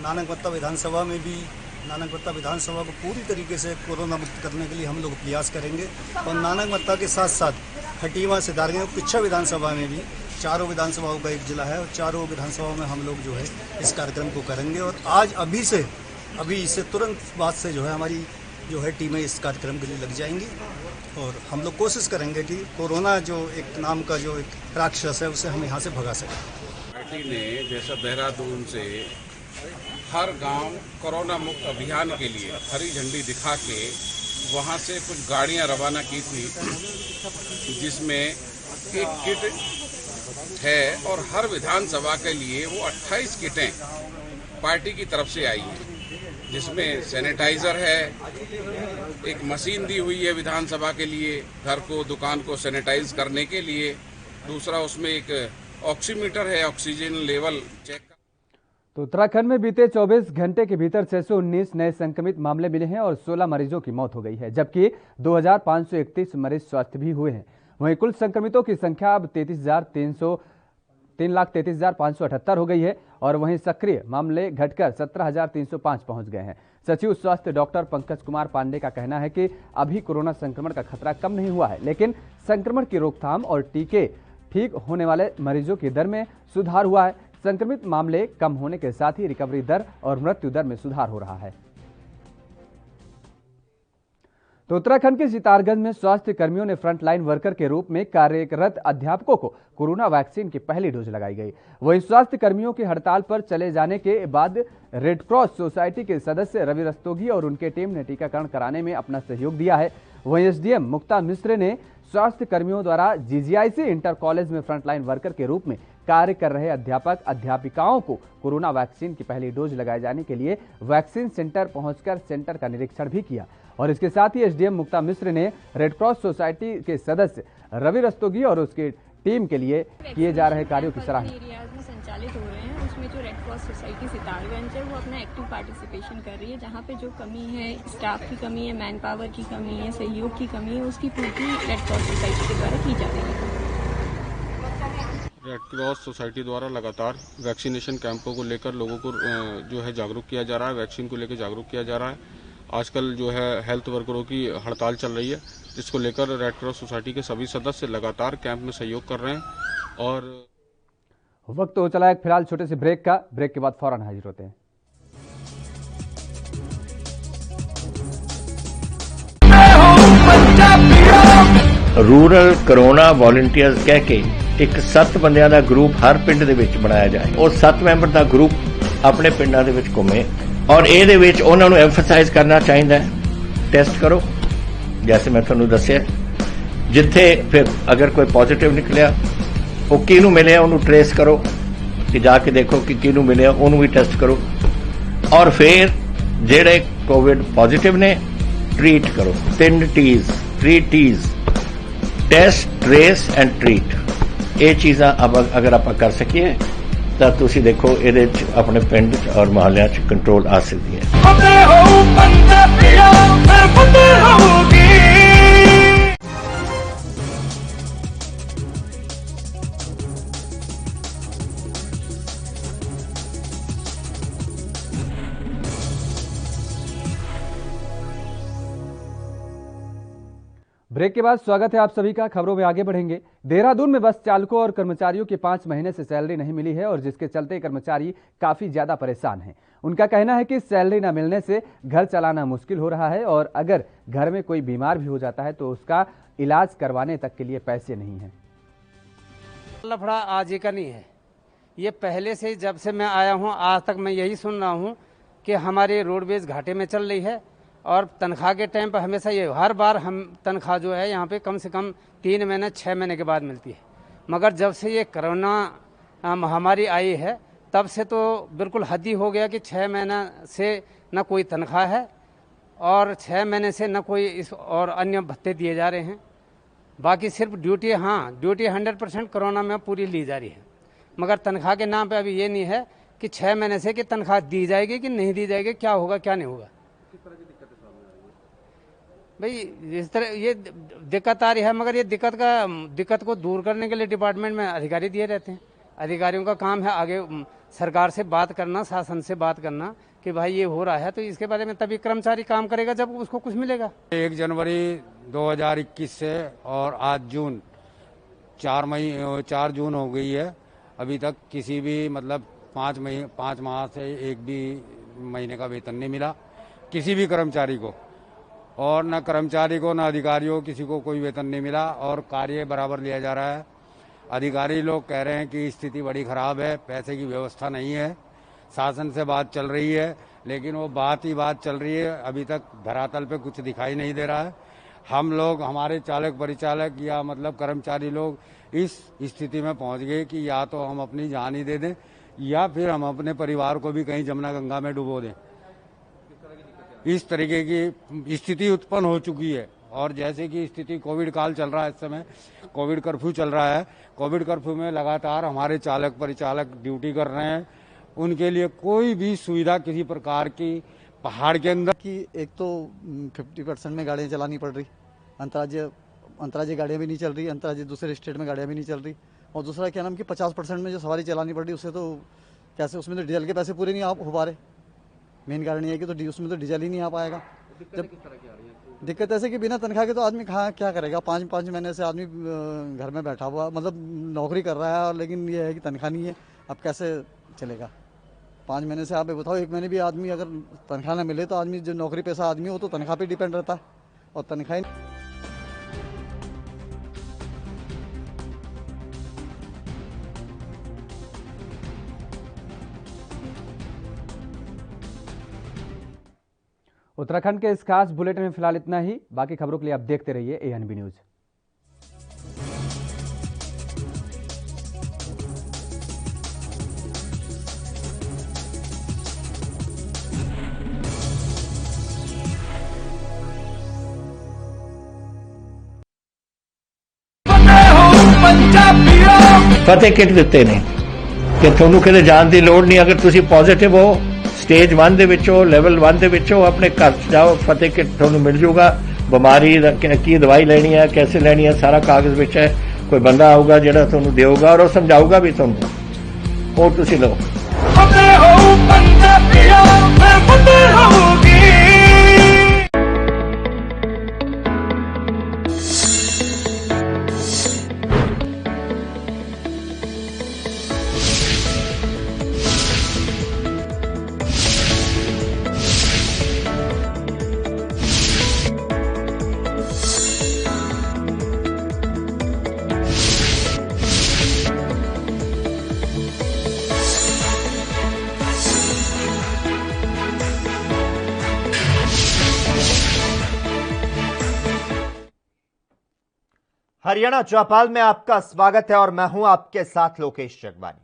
नानकमत्ता विधानसभा में भी नानकमत्ता विधानसभा को पूरी तरीके से कोरोना मुक्त करने के लिए हम लोग प्रयास करेंगे और नानकमत्ता के साथ साथ खटीमा, सितारगंज और किच्छा विधानसभा में भी चारों विधानसभाओं का एक जिला है और चारों विधानसभाओं में हम लोग जो है इस कार्यक्रम को करेंगे और आज अभी इससे तुरंत बाद से जो है हमारी जो है टीमें इस कार्यक्रम के लिए लग जाएंगी और हम लोग कोशिश करेंगे कि कोरोना जो एक नाम का जो एक राक्षस है उसे हम यहाँ से भगा सकें। पार्टी ने जैसा देहरादून से हर गांव कोरोना मुक्त अभियान के लिए हरी झंडी दिखा के वहां से कुछ गाड़ियां रवाना की थी जिसमें एक किट है और हर विधानसभा के लिए वो 28 किटें पार्टी की तरफ से आई हैं जिसमें सैनिटाइजर है, एक मशीन दी हुई है विधानसभा के लिए घर को दुकान को सैनिटाइज करने के लिए, दूसरा उसमें एक ऑक्सीमीटर है, ऑक्सीजन लेवल चेक। तो उत्तराखंड में बीते 24 घंटे के भीतर 619 नए संक्रमित मामले मिले हैं और 16 मरीजों की मौत हो गई है, जबकि 2531 मरीज स्वस्थ भी हुए हैं। वहीं कुल संक्रमितों की संख्या अब 3,33,578 हो गई है और वहीं सक्रिय मामले घटकर 17,305 पहुंच गए हैं। सचिव स्वास्थ्य डॉक्टर पंकज कुमार पांडे का कहना है कि अभी कोरोना संक्रमण का खतरा कम नहीं हुआ है, लेकिन संक्रमण की रोकथाम और टीके ठीक होने वाले मरीजों की दर में सुधार हुआ है। संक्रमित मामले कम होने के साथ ही रिकवरी दर और मृत्यु दर में सुधार हो रहा है। तो उत्तराखंड के सितारगंज में स्वास्थ्य कर्मियों ने फ्रंटलाइन वर्कर के रूप में कार्यरत अध्यापकों को कोरोना वैक्सीन की पहली डोज लगाई गई। वहीं स्वास्थ्य कर्मियों की हड़ताल पर चले जाने के बाद रेड क्रॉस सोसाइटी के सदस्य रवि रस्तोगी और उनके टीम ने टीकाकरण कराने में अपना सहयोग दिया है। वहीं एसडीएम मुक्ता मिश्र ने स्वास्थ्य कर्मियों द्वारा जीजीआईसी इंटर कॉलेज में फ्रंटलाइन वर्कर के रूप में कार्य कर रहे अध्यापक अध्यापिकाओं को कोरोना वैक्सीन की पहली डोज लगाए जाने के लिए वैक्सीन सेंटर पहुंचकर सेंटर का निरीक्षण भी किया और इसके साथ ही एसडीएम मुक्ता मिश्र ने रेड क्रॉस सोसाइटी के सदस्य रवि रस्तोगी और उसकी टीम के लिए किए जा रहे कार्यों की सराहना संचालित हो रहे हैं उसमें जो रेड क्रॉस सोसाइटी सितारगंज है वो अपना एक्टिव पार्टिसिपेशन कर रही है। जहाँ पे जो कमी है, स्टाफ की कमी है, मैन पावर की कमी है, सहयोग की कमी है, उसकी पूर्ति रेड क्रॉस सोसाइटी के द्वारा की जा रही है। रेड क्रॉस सोसाइटी द्वारा लगातार वैक्सीनेशन कैंपों को लेकर लोगों को जो है जागरूक किया जा रहा है, वैक्सीन को लेकर जागरूक किया जा रहा है। आजकल जो है हेल्थ वर्करों की हड़ताल चल रही है, जिसको लेकर रेड क्रॉस सोसाइटी के सभी सदस्य लगातार कैंप में सहयोग कर रहे हैं। और वक्त हो चला एक फिलहाल छोटे से ब्रेक का। ब्रेक के बाद फौरन हाजिर होते हैं। रूरल कोरोना वॉलंटियर्स कह के एक 7 ਬੰਦਿਆਂ ਦਾ ਗਰੁੱਪ ਹਰ ਪਿੰਡ ਦੇ ਵਿੱਚ ਬਣਾਇਆ ਜਾਏ ਔਰ 7 ਮੈਂਬਰ ਦਾ ਗਰੁੱਪ ਆਪਣੇ ਪਿੰਡਾਂ ਦੇ ਵਿੱਚ ਘੁੰਮੇ ਔਰ ਇਹਦੇ ਵਿੱਚ ਉਹਨਾਂ ਨੂੰ ਐਮਫਸਾਈਜ਼ ਕਰਨਾ ਚਾਹੀਦਾ ਹੈ ਟੈਸਟ ਕਰੋ, जैसे मैं ਤੁਹਾਨੂੰ ਦੱਸਿਆ जिथे फिर अगर कोई पॉजिटिव निकलिया वो किनू मिले उन्होंने ट्रेस करो कि जाके देखो कि किनू मिले उन्होंने भी टेस्ट करो और फिर जेड़े कोविड पॉजिटिव ने ट्रीट करो। 3 T's test trace and treat ये चीज़ां अगर आप कर सकिए तो तुसी देखो ये अपने पिंड और मोहल्ले कंट्रोल आ सकती है। ब्रेक के बाद स्वागत है आप सभी का। खबरों में आगे बढ़ेंगे। देहरादून में बस चालकों और कर्मचारियों के 5 महीने से सैलरी नहीं मिली है और जिसके चलते कर्मचारी काफी ज्यादा परेशान हैं। उनका कहना है कि सैलरी न मिलने से घर चलाना मुश्किल हो रहा है और अगर घर में कोई बीमार भी हो जाता है तो उसका इलाज करवाने तक के लिए पैसे नहीं है। लफड़ा आज का नहीं है, ये पहले से जब से मैं आया हूँ आज तक मैं यही सुन रहा हूँ कि हमारी रोडवेज घाटे में चल रही है और तनख्वाह के टाइम पर हमेशा ये हर बार हम तनख्वाह जो है यहाँ पे कम से कम 3 महीने 6 महीने के बाद मिलती है। मगर जब से ये कोरोना महामारी आई है तब से तो बिल्कुल हद ही हो गया कि 6 महीने से न कोई तनख्वाह है और 6 महीने से न कोई इस और अन्य भत्ते दिए जा रहे हैं। बाकी सिर्फ ड्यूटी, हाँ ड्यूटी 100% कोरोना में पूरी ली जा रही है, मगर तनख्वाह के नाम पे अभी ये नहीं है कि 6 महीने से कि तनख्वाह दी जाएगी कि नहीं दी जाएगी, क्या होगा क्या नहीं होगा। भाई इस तरह ये दिक्कत आ रही है, मगर ये दिक्कत को दूर करने के लिए डिपार्टमेंट में अधिकारी दिए रहते हैं। अधिकारियों का काम है आगे सरकार से बात करना, शासन से बात करना कि भाई ये हो रहा है तो इसके बारे में तभी कर्मचारी काम करेगा जब उसको कुछ मिलेगा। 1 जनवरी 2021 से और आज जून 4 जून हो गई है, अभी तक किसी भी मतलब 5 माह से एक भी महीने का वेतन नहीं मिला किसी भी कर्मचारी को, और न कर्मचारी को न अधिकारियों को किसी को कोई वेतन नहीं मिला और कार्य बराबर लिया जा रहा है। अधिकारी लोग कह रहे हैं कि स्थिति बड़ी खराब है, पैसे की व्यवस्था नहीं है। शासन से बात चल रही है लेकिन वो बात ही बात चल रही है, अभी तक धरातल पे कुछ दिखाई नहीं दे रहा है। हम लोग, हमारे चालक परिचालक या मतलब कर्मचारी लोग इस स्थिति में पहुंच गए कि या तो हम अपनी जान ही दे दें या फिर हम अपने परिवार को भी कहीं जमुना गंगा में डुबो दें। इस तरीके की स्थिति उत्पन्न हो चुकी है। और जैसे कि स्थिति कोविड काल चल रहा है, इस समय कोविड कर्फ्यू चल रहा है, कोविड कर्फ्यू में लगातार हमारे चालक परिचालक ड्यूटी कर रहे हैं, उनके लिए कोई भी सुविधा किसी प्रकार की पहाड़ के अंदर की एक तो 50% में गाड़ियाँ चलानी पड़ रही, अंतर्राज्यीय गाड़ियाँ भी नहीं चल रही, अंतर्राज्यीय दूसरे स्टेट में गाड़ियाँ भी नहीं चल रही, और दूसरा क्या नाम कि 50% में जो सवारी चलानी पड़ रही उससे तो कैसे, उसमें तो डीजल के पैसे पूरे नहीं हो पा रहे। मेन कारण ये है कि तो उसमें तो डीजल ही नहीं आ पाएगा। जब दिक्कत ऐसे कि बिना तनख्वाह के तो आदमी कहाँ क्या करेगा। 5 महीने से आदमी घर में बैठा हुआ, मतलब नौकरी कर रहा है, और लेकिन ये है कि तनख्वाह नहीं है, अब कैसे चलेगा। 5 महीने से आप बताओ, 1 महीने भी आदमी अगर तनख्वाह ना मिले तो आदमी जो नौकरी पेशा आदमी हो तो तनख्वाह पे डिपेंड रहता है, और तनख्वाह उत्तराखंड के इस खास बुलेटिन में फिलहाल इतना ही। बाकी खबरों के लिए आप देखते रहिए ANB न्यूज। फतेह किट ਦਿੱਤੇ ਨੇ ਕਿ ਤੁਹਾਨੂੰ ਕਿਤੇ ਜਾਣ ਦੀ ਲੋੜ ਨਹੀਂ। ਅਗਰ ਤੁਸੀਂ ਪੋਜ਼ਿਟਿਵ ਹੋ, स्टेज 1 ਦੇ ਵਿੱਚ ਹੋ, ਲੈਵਲ 1 ਦੇ ਵਿੱਚ ਹੋ, ਆਪਣੇ ਘਰ ਜਾਓ, ਫਤਿਹ ਕਿਟ ਤੁਹਾਨੂੰ ਮਿਲ ਜੂਗਾ। ਬਿਮਾਰੀ ਕੀ ਦਵਾਈ ਲੈਣੀ ਹੈ, कैसे ਲੈਣੀ ਹੈ, ਸਾਰਾ ਕਾਗਜ਼ ਵਿੱਚ ਹੈ। ਕੋਈ ਬੰਦਾ ਆਊਗਾ ਜਿਹੜਾ ਤੁਹਾਨੂੰ ਦੇਊਗਾ ਔਰ ਉਹ ਸਮਝਾਊਗਾ ਵੀ ਤੁਹਾਨੂੰ, ਉਹ ਤੁਸੀਂ ਲਓ। ਫਤਿਹ ਹੋ ਪੰਜਾਬੀਓ, ਫਤਿਹ ਹੋਊਗੀ। हरियाणा चौपाल में आपका स्वागत है और मैं हूं आपके साथ लोकेश जगवानी।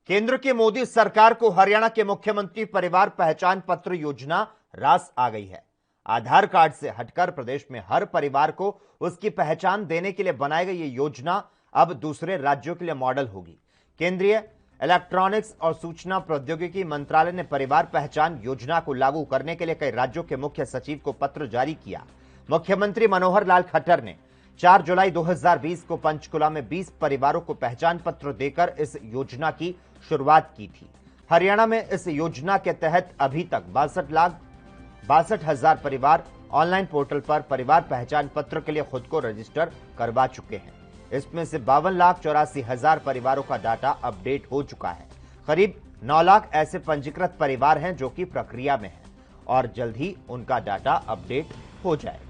केंद्र की मोदी सरकार को हरियाणा के मुख्यमंत्री परिवार पहचान पत्र योजना रास आ गई है। आधार कार्ड से हटकर प्रदेश में हर परिवार को उसकी पहचान देने के लिए बनाई गई ये योजना अब दूसरे राज्यों के लिए मॉडल होगी। केंद्रीय इलेक्ट्रॉनिक्स और सूचना प्रौद्योगिकी मंत्रालय ने परिवार पहचान योजना को लागू करने के लिए कई राज्यों के मुख्य सचिव को पत्र जारी किया। मुख्यमंत्री मनोहर लाल खट्टर ने 4 जुलाई 2020 को पंचकुला में 20 परिवारों को पहचान पत्र देकर इस योजना की शुरुआत की थी। हरियाणा में इस योजना के तहत अभी तक 62,62,000 परिवार ऑनलाइन पोर्टल पर परिवार पहचान पत्र के लिए खुद को रजिस्टर करवा चुके हैं। इसमें से 52,84,000 परिवारों का डाटा अपडेट हो चुका है। करीब 9 लाख ऐसे पंजीकृत परिवार हैं जो कि प्रक्रिया में हैं और जल्द ही उनका डाटा अपडेट हो जाएगा।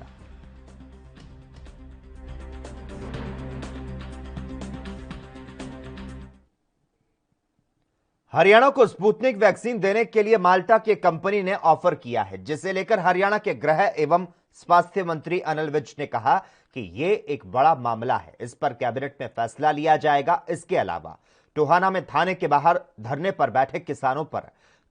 हरियाणा को स्पुतनिक वैक्सीन देने के लिए माल्टा की कंपनी ने ऑफर किया है, जिसे लेकर हरियाणा के गृह एवं स्वास्थ्य मंत्री अनिल विज ने कहा कि यह एक बड़ा मामला है, इस पर कैबिनेट में फैसला लिया जाएगा। इसके अलावा टोहाना में थाने के बाहर धरने पर बैठे किसानों पर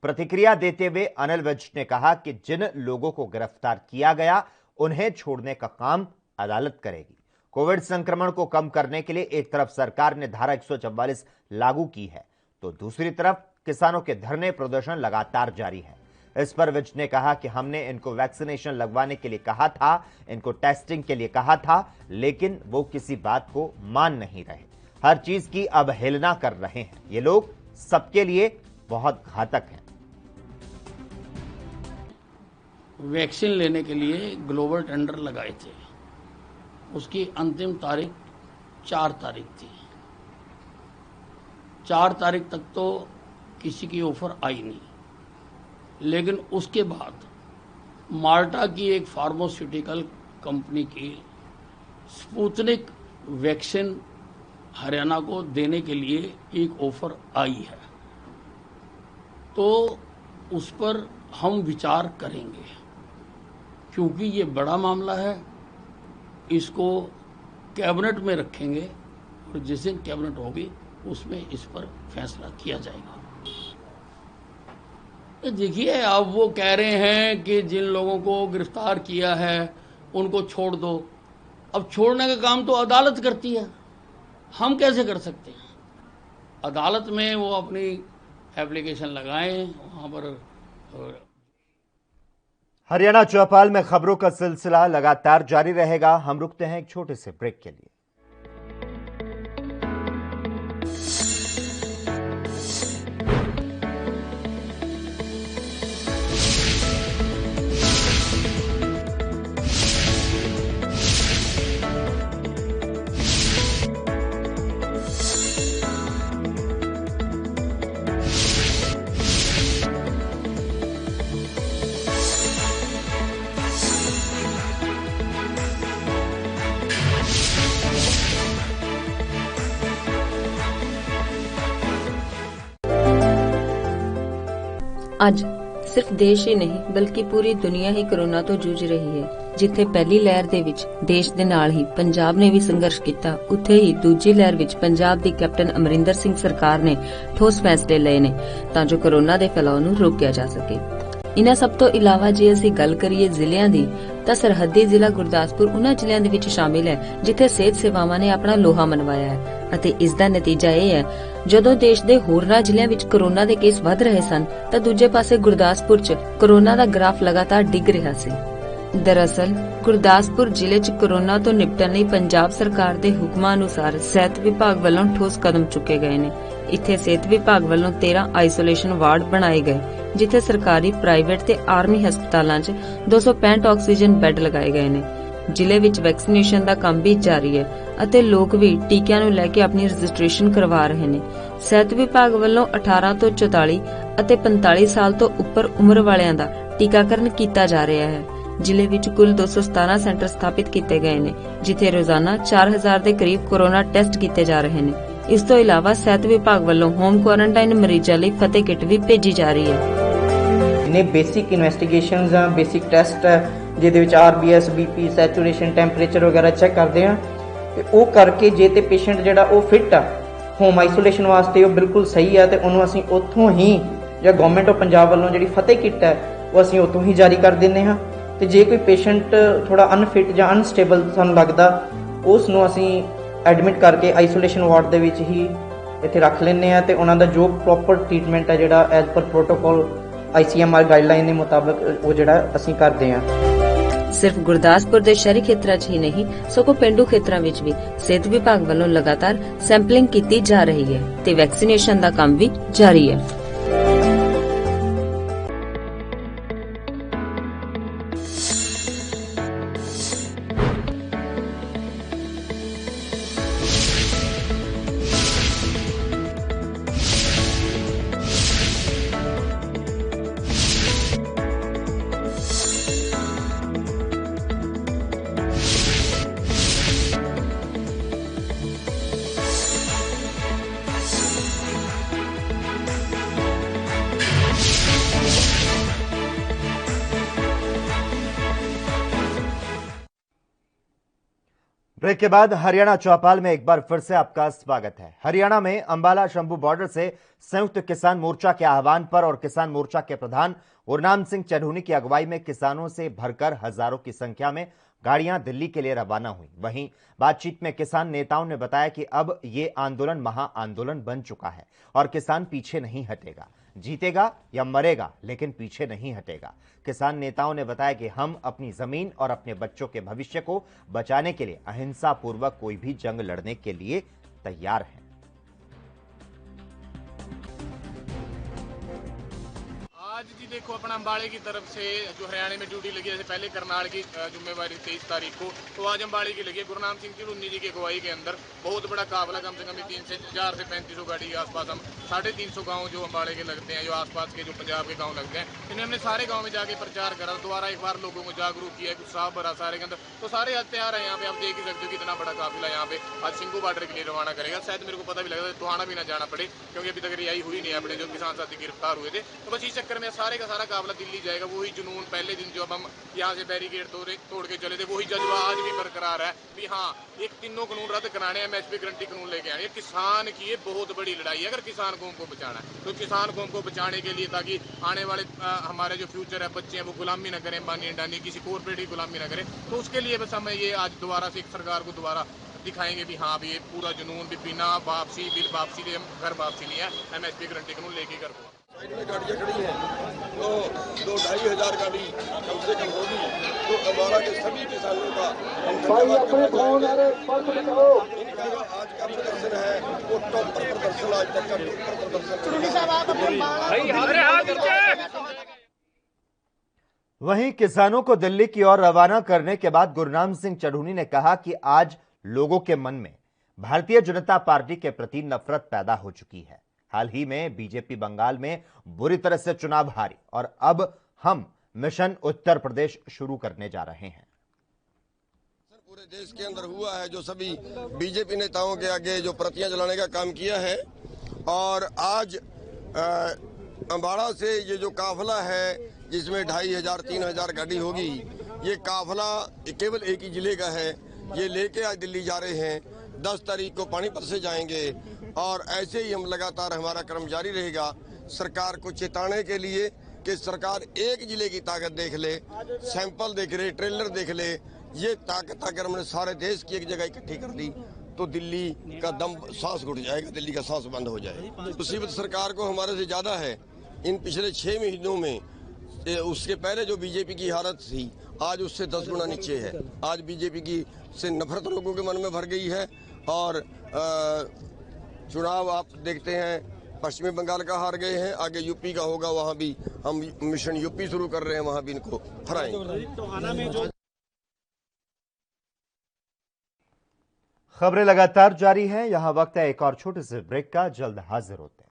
प्रतिक्रिया देते हुए अनिल विज ने कहा कि जिन लोगों को गिरफ्तार किया गया उन्हें छोड़ने का काम अदालत करेगी। कोविड संक्रमण को कम करने के लिए एक तरफ सरकार ने धारा 144 लागू की है तो दूसरी तरफ किसानों के धरने प्रदर्शन लगातार जारी है। इस पर विज ने कहा कि हमने इनको वैक्सीनेशन लगवाने के लिए कहा था, इनको टेस्टिंग के लिए कहा था, लेकिन वो किसी बात को मान नहीं रहे, हर चीज की अवहेलना कर रहे हैं। ये लोग सबके लिए बहुत घातक हैं। वैक्सीन लेने के लिए ग्लोबल टेंडर लगाए थे, उसकी अंतिम तारीख 4 तारीख थी। 4 तारीख तक तो किसी की ऑफर आई नहीं, लेकिन उसके बाद माल्टा की एक फार्मास्यूटिकल कंपनी की स्पुतनिक वैक्सीन हरियाणा को देने के लिए एक ऑफर आई है, तो उस पर हम विचार करेंगे, क्योंकि ये बड़ा मामला है। इसको कैबिनेट में रखेंगे और जिस दिन कैबिनेट होगी उसमें इस पर फैसला किया जाएगा। देखिए, अब वो कह रहे हैं कि जिन लोगों को गिरफ्तार किया है उनको छोड़ दो। अब छोड़ने का काम तो अदालत करती है, हम कैसे कर सकते हैं? अदालत में वो अपनी एप्लीकेशन लगाएं, वहां पर। हरियाणा चौपाल में खबरों का सिलसिला लगातार जारी रहेगा। हम रुकते हैं एक छोटे से ब्रेक के लिए। ਅੱਜ ਸਿਰਫ ਦੇਸ਼ ਹੀ ਨਹੀਂ ਬਲਕਿ ਪੂਰੀ ਦੁਨੀਆ ਹੀ ਕਰੋਨਾ ਤੋਂ ਜੂਝ ਰਹੀ ਹੈ। ਜਿੱਥੇ ਪਹਿਲੀ ਲਹਿਰ ਦੇ ਵਿੱਚ ਦੇਸ਼ ਦੇ ਨਾਲ ਹੀ ਪੰਜਾਬ ਨੇ ਵੀ ਸੰਘਰਸ਼ ਕੀਤਾ, ਉੱਥੇ ਹੀ ਦੂਜੀ ਲਹਿਰ ਵਿੱਚ ਪੰਜਾਬ ਦੀ ਕੈਪਟਨ ਅਮਰਿੰਦਰ ਸਿੰਘ ਸਰਕਾਰ ਨੇ ਠੋਸ ਫੈਸਲੇ ਲਏ ਨੇ ਤਾਂ ਜੋ ਕਰੋਨਾ ਦੇ ਫੈਲਾਅ ਨੂੰ ਰੋਕਿਆ ਜਾ ਸਕੇ। ਇਨ੍ਹਾਂ ਸਭ ਤੋਂ ਇਲਾਵਾ ਜੇ ਅਸੀਂ ਗੱਲ ਕਰੀਏ ਜ਼ਿਲ੍ਹਿਆਂ ਦੀ ਤਾਂ ਸਰਹੱਦੀ ਜ਼ਿਲ੍ਹਾ ਗੁਰਦਾਸਪੁਰ ਉਹਨਾਂ ਜ਼ਿਲ੍ਹਿਆਂ ਦੇ ਵਿੱਚ ਸ਼ਾਮਿਲ ਹੈ ਜਿੱਥੇ ਸਿਹਤ ਸੇਵਾਵਾਂ ਨੇ ਆਪਣਾ ਲੋਹਾ ਮਨਵਾਇਆ ਹੈ ਅਤੇ ਇਸ ਦਾ ਨਤੀਜਾ ਇਹ ਹੈ, ਜਦੋਂ ਦੇਸ਼ ਦੇ ਹੋਰਨਾਂ ਜ਼ਿਲ੍ਹਿਆਂ ਵਿੱਚ ਕਰੋਨਾ ਦੇ ਕੇਸ ਵਧ ਰਹੇ ਸਨ ਤਾਂ ਦੂਜੇ ਪਾਸੇ ਗੁਰਦਾਸਪੁਰ 'ਚ ਕਰੋਨਾ ਦਾ ਗ੍ਰਾਫ ਲਗਾਤਾਰ ਡਿੱਗ ਰਿਹਾ ਸੀ। ਦਰਅਸਲ ਗੁਰਦਾਸਪੁਰ ਜ਼ਿਲ੍ਹੇ 'ਚ ਕਰੋਨਾ ਤੋਂ ਨਿਪਟਣ ਲਈ ਪੰਜਾਬ ਸਰਕਾਰ ਦੇ ਹੁਕਮਾਂ ਅਨੁਸਾਰ ਸਿਹਤ ਵਿਭਾਗ ਵੱਲੋਂ ਠੋਸ ਕਦਮ ਚੁੱਕੇ ਗਏ ਨੇ। ਇੱਥੇ ਸਿਹਤ ਵਿਭਾਗ ਵੱਲੋਂ 13 ਆਈਸੋਲੇਸ਼ਨ ਵਾਰਡ ਬਣਾਏ ਗਏ, ਜਿੱਥੇ ਸਰਕਾਰੀ, ਪ੍ਰਾਈਵੇਟ ਤੇ ਆਰਮੀ ਹਸਪਤਾਲਾਂ 'ਚ 265 ਆਕਸੀਜਨ ਬੈੱਡ ਲਗਾਏ ਗਏ ਨੇ। ਜ਼ਿਲ੍ਹੇ ਵਿੱਚ ਵੈਕਸੀਨੇਸ਼ਨ ਦਾ ਕੰਮ ਵੀ ਜਾਰੀ ਹੈ ਅਤੇ ਲੋਕ ਵੀ ਟੀਕਿਆਂ ਨੂੰ ਲੈ ਕੇ ਆਪਣੀ ਰਜਿਸਟ੍ਰੇਸ਼ਨ ਕਰਵਾ ਰਹੇ ਨੇ। ਸਿਹਤ ਵਿਭਾਗ ਵੱਲੋਂ 18 ਤੋਂ 44 ਅਤੇ 45 ਸਾਲ ਤੋਂ ਉੱਪਰ ਉਮਰ ਵਾਲਿਆਂ ਦਾ ਟੀਕਾਕਰਨ ਕੀਤਾ ਜਾ ਰਿਹਾ ਹੈ। ਜ਼ਿਲ੍ਹੇ ਵਿੱਚ ਕੁੱਲ 217 ਸੈਂਟਰ ਸਥਾਪਿਤ ਕੀਤੇ ਗਏ ਨੇ, ਜਿੱਥੇ ਰੋਜ਼ਾਨਾ 4000 ਦੇ ਕਰੀਬ ਕੋਰੋਨਾ ਟੈਸਟ ਕੀਤੇ ਜਾ ਰਹੇ ਨੇ। ਇਸ ਤੋਂ ਇਲਾਵਾ ਸਿਹਤ ਵਿਭਾਗ ਵੱਲੋਂ ਹੋਮ ਕੁਆਰੰਟਾਈਨ ਮਰੀਜ਼ਾਂ ਲਈ ਫਤਿਹ ਕਿੱਟ ਵੀ ਭੇਜੀ ਜਾ ਰਹੀ ਹੈ। ਨੇ ਬੇਸਿਕ ਇਨਵੈਸਟੀਗੇਸ਼ਨਸ ਬੇਸਿਕ ਟੈਸਟ ਜਿਹਦੇ ਵਿੱਚ RBS, BP, ਸੈਚੂਰੇਸ਼ਨ, ਟੈਂਪਰੇਚਰ ਵਗੈਰਾ ਚੈੱਕ ਕਰਦੇ ਆ ਤੇ ਉਹ ਕਰਕੇ ਜੇ ਤੇ ਪੇਸ਼ੈਂਟ ਜਿਹੜਾ ਉਹ ਫਿੱਟ ਆ ਹੋਮ ਆਈਸੋਲੇਸ਼ਨ ਵਾਸਤੇ, ਉਹ ਬਿਲਕੁਲ ਸਹੀ ਆ, ਤੇ ਉਹਨੂੰ ਅਸੀਂ ਉੱਥੋਂ ਹੀ ਜਾਂ ਗਵਰਨਮੈਂਟ ਆਫ ਪੰਜਾਬ ਵੱਲੋਂ ਜਿਹੜੀ ਫਤਿਹ ਕਿੱਟ ਹੈ ਉਹ ਅਸੀਂ ਉੱਥੋਂ ਹੀ ਜਾਰੀ ਕਰ ਦਿੰਦੇ ਹਾਂ। ਤੇ ਜੇ ਕੋਈ ਪੇਸ਼ੈਂਟ ਥੋੜਾ ਅਨਫਿਟ ਜਾਂ ਅਨਸਟੇਬਲ ਸਾਨੂੰ ਲੱਗਦਾ, ਉਸ ਨੂੰ ਅਸੀਂ ਐਡਮਿਟ ਕਰਕੇ ਆਈਸੋਲੇਸ਼ਨ ਵਾਰਡ ਦੇ ਵਿੱਚ ਹੀ ਇੱਥੇ ਰੱਖ ਲੈਂਦੇ ਆ, ਤੇ ਉਹਨਾਂ ਦਾ ਜੋ ਪ੍ਰੋਪਰ ਟ੍ਰੀਟਮੈਂਟ ਹੈ ਜਿਹੜਾ as per protocol ICMR guideline ਦੇ ਮੁਤਾਬਕ ਉਹ ਜਿਹੜਾ ਅਸੀਂ ਕਰਦੇ ਹਾਂ। ਸਿਰਫ ਗੁਰਦਾਸਪੁਰ ਦੇ ਸ਼ਹਿਰੀ ਖੇਤਰਾਂ 'ਚ ਹੀ ਨਹੀਂ ਸਗੋਂ ਪਿੰਡੂ ਖੇਤਰਾਂ ਵਿੱਚ ਵੀ ਸਿਹਤ ਵਿਭਾਗ ਵੱਲੋਂ ਲਗਾਤਾਰ ਸੈਂਪਲਿੰਗ ਕੀਤੀ ਜਾ ਰਹੀ ਹੈ ਤੇ ਵੈਕਸੀਨੇਸ਼ਨ ਦਾ ਕੰਮ ਵੀ ਜਾਰੀ ਹੈ। ब्रेक के बाद हरियाणा चौपाल में एक बार फिर से आपका स्वागत है। हरियाणा में अंबाला शंभू बॉर्डर से संयुक्त किसान मोर्चा के आह्वान पर और किसान मोर्चा के प्रधान गुरनाम सिंह चढ़ूनी की अगुवाई में किसानों से भरकर हजारों की संख्या में गाड़ियां दिल्ली के लिए रवाना हुई। वहीं बातचीत में किसान नेताओं ने बताया कि अब ये आंदोलन महा आंदोलन बन चुका है और किसान पीछे नहीं हटेगा, जीतेगा या मरेगा लेकिन पीछे नहीं हटेगा। किसान नेताओं ने बताया कि हम अपनी जमीन और अपने बच्चों के भविष्य को बचाने के लिए अहिंसा पूर्वक कोई भी जंग लड़ने के लिए तैयार हैं। आज जी देखो अपना अंबाड़े की तरफ से जो हरियाणा में ड्यूटी लगी है, जैसे पहले करनाल की जिम्मेवारी 23 तारीख को, तो आज अंबाड़े की लगी है। गुरनाम सिंह चढ़ूनी जी की अगुवाई के अंदर बहुत बड़ा काफिला, कम से कम 4 से 3500 गाड़ी के आसपास, हम 350 गांव जो अंबाड़े के लगते हैं, जो आसपास के जो पंजाब के गांव लगते हैं, इन्हें हमने सारे गांव में जाके प्रचार करा, दोबारा एक बार लोगों को जागरूक किया, कुछ साफ भरा सारे के अंदर, तो सारे आज तैयार है। यहाँ पे आप देख ही सकते हो कितना बड़ा काफिला यहाँ पे आज सिंघू बॉर्डर के लिए रवाना करेगा। शायद मेरे को पता भी लगा टोहाना भी ना जाना पड़े, क्योंकि अभी तक रिहाई हुई नहीं है अपने जो किसान साथी गिरफ्तार हुए थे। तो बस इस चक्कर में सारे का सारा काफिला दिल्ली जाएगा। वही जुनून पहले दिन जो अब हम यहाँ से बैरिकेड तोड़ के चले थे, वही जज्बा आज भी बरकरार है कि हाँ एक तीनों कानून रद्द कराने, MSP गारंटी कानून लेके आने। किसान की ये बहुत बड़ी लड़ाई है। अगर किसान कौम को बचाना है तो किसान कौम को बचाने के लिए, ताकि आने वाले हमारे जो फ्यूचर है बच्चे हैं वो गुलामी न करें, अंबानी अंडानी किसी कॉर्पोरेट की गुलामी न करें, तो उसके लिए बस हमें ये आज दोबारा से सरकार को दोबारा दिखाएंगे भी हाँ भी ये पूरा जुनून भी बिना वापसी बिल वापसी लिए घर वापसी नहीं है, MSP गारंटी कानून लेके घर को। गाड़ियाँ खड़ी हैं तो 2-2,500 गाड़ी कम से कम होगी, तो अंबाला के सभी किसानों का इनका जो आज का प्रदर्शन है वो टॉप पर प्रदर्शन, आज तक का टॉप पर प्रदर्शन। वहीं किसानों को दिल्ली की ओर रवाना करने के बाद गुरनाम सिंह चढ़ूनी ने कहा कि आज लोगों के मन में भारतीय जनता पार्टी के प्रति नफरत पैदा हो चुकी है। हाल ही में बीजेपी बंगाल में बुरी तरह से चुनाव हारी और अब हम मिशन उत्तर प्रदेश शुरू करने जा रहे हैं। पूरे देश के अंदर हुआ है, जो सभी बीजेपी नेताओं के आगे जो प्रतियां जलाने का काम किया है, और आज अंबाड़ा से ये जो काफिला है जिसमें 2,500-3,000 गाड़ी होगी, ये काफिला केवल एक ही जिले का है। ये लेके आज दिल्ली जा रहे हैं। 10 तारीख को पानीपत से जाएंगे और ऐसे ही हम लगातार हमारा क्रम जारी रहेगा, सरकार को चेताने के लिए कि सरकार एक जिले की ताकत देख ले, सैंपल देख ले, ट्रेलर देख ले। ये ताकत अगर हमने सारे देश की एक जगह इकट्ठी कर दी तो दिल्ली का दम सांस घुट जाएगा, दिल्ली का सांस बंद हो जाएगा। मुसीबत सरकार को हमारे से ज्यादा है। इन पिछले 6 महीनों में उसके पहले जो बीजेपी की हालत थी आज उससे 10 गुना नीचे है। आज बीजेपी की से नफरत लोगों के मन में भर गई है और चुनाव आप देखते हैं पश्चिमी बंगाल का हार गए हैं, आगे यूपी का होगा, वहां भी हम मिशन यूपी शुरू कर रहे हैं, वहां भी इनको हराएंगे। खबरें लगातार जारी हैं। यहां वक्त है एक और छोटे से ब्रेक का, जल्द हाजिर होते हैं।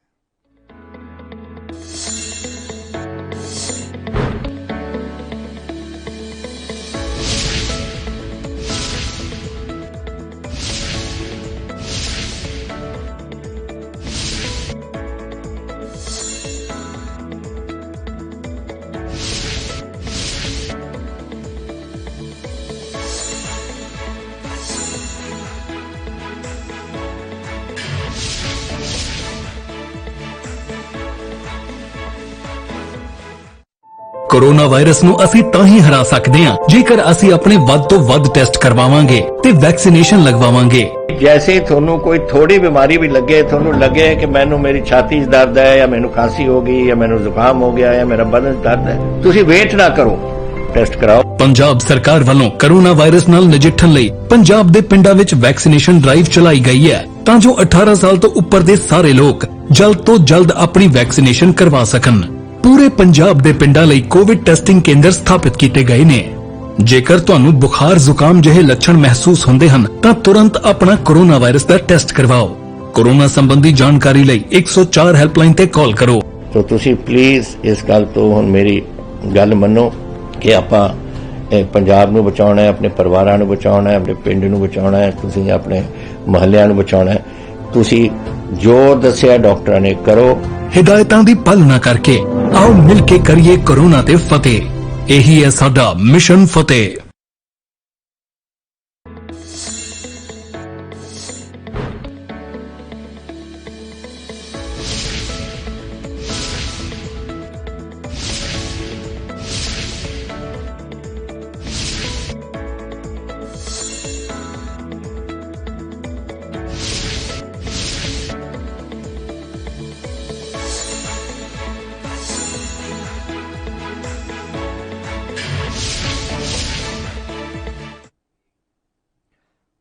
कोरोना वायरस ਨੂੰ ਅਸੀਂ ਤਾਂ ਹੀ ਹਰਾ ਸਕਦੇ ਹਾਂ ਜੇਕਰ ਅਸੀਂ ਆਪਣੇ ਵੱਧ ਤੋਂ ਵੱਧ ਟੈਸਟ ਕਰਵਾਵਾਂਗੇ ਤੇ ਵੈਕਸੀਨੇਸ਼ਨ ਲਗਵਾਵਾਂਗੇ। जैसे ही थोनू कोई थोड़ी बीमारी भी लगे, थोनू लगे कि मैनू मेरी छाती च दर्द है या मैनू खांसी हो गई या मैनू जुकाम हो गया या मेरा बदन च दर्द है, तुसी वेट ना करो, टेस्ट कराओ। ਪੰਜਾਬ ਸਰਕਾਰ ਵੱਲੋਂ ਕੋਰੋਨਾ ਵਾਇਰਸ ਨਾਲ ਨਜਿੱਠਣ ਲਈ ਪੰਜਾਬ ਦੇ ਪਿੰਡਾਂ ਵਿੱਚ ਵੈਕਸੀਨੇਸ਼ਨ ਡਰਾਈਵ ਚਲਾਈ ਗਈ ਹੈ ਤਾਂ ਜੋ 18 ਸਾਲ ਤੋਂ ਉੱਪਰ ਦੇ ਸਾਰੇ ਲੋਕ ਜਲਦ ਤੋਂ ਜਲਦ ਆਪਣੀ ਵੈਕਸੀਨੇਸ਼ਨ ਕਰਵਾ ਸਕਣ। ਪੂਰੇ ਪੰਜਾਬ ਦੇ ਪਿੰਡਾਂ ਲਈ ਕੋਵਿਡ ਟੈਸਟਿੰਗ ਕੇਂਦਰ ਸਥਾਪਿਤ ਕੀਤੇ ਗਏ ਨੇ। ਜੇਕਰ ਤੁਹਾਨੂੰ ਬੁਖਾਰ ਜ਼ੁਕਾਮ ਜਿਹੇ ਲੱਛਣ ਮਹਿਸੂਸ ਹੁੰਦੇ ਹਨ ਤਾਂ ਤੁਰੰਤ ਆਪਣਾ ਕੋਰੋਨਾ ਵਾਇਰਸ ਦਾ ਟੈਸਟ ਕਰਵਾਓ। ਕੋਰੋਨਾ ਸੰਬੰਧੀ ਜਾਣਕਾਰੀ ਲਈ 104 ਹੈਲਪਲਾਈਨ ਤੇ ਕਾਲ ਕਰੋ। तो तुसी प्लीज इस गल तो हुण मेरी गल मनो कि आपां पंजाब नूं बचाउणा है, अपने परिवारां नूं बचाउणा है, अपने पिंड नूं बचाउणा है, तुसी अपने महल्लिਆਂ नूं बचाउणा है। तुसी जो दस्सिया डॉक्टरां ने करो। हिदायतां दी पालना करके आओ मिल के करिए कोरोना ते फतेह। यही है साडा मिशन फतेह।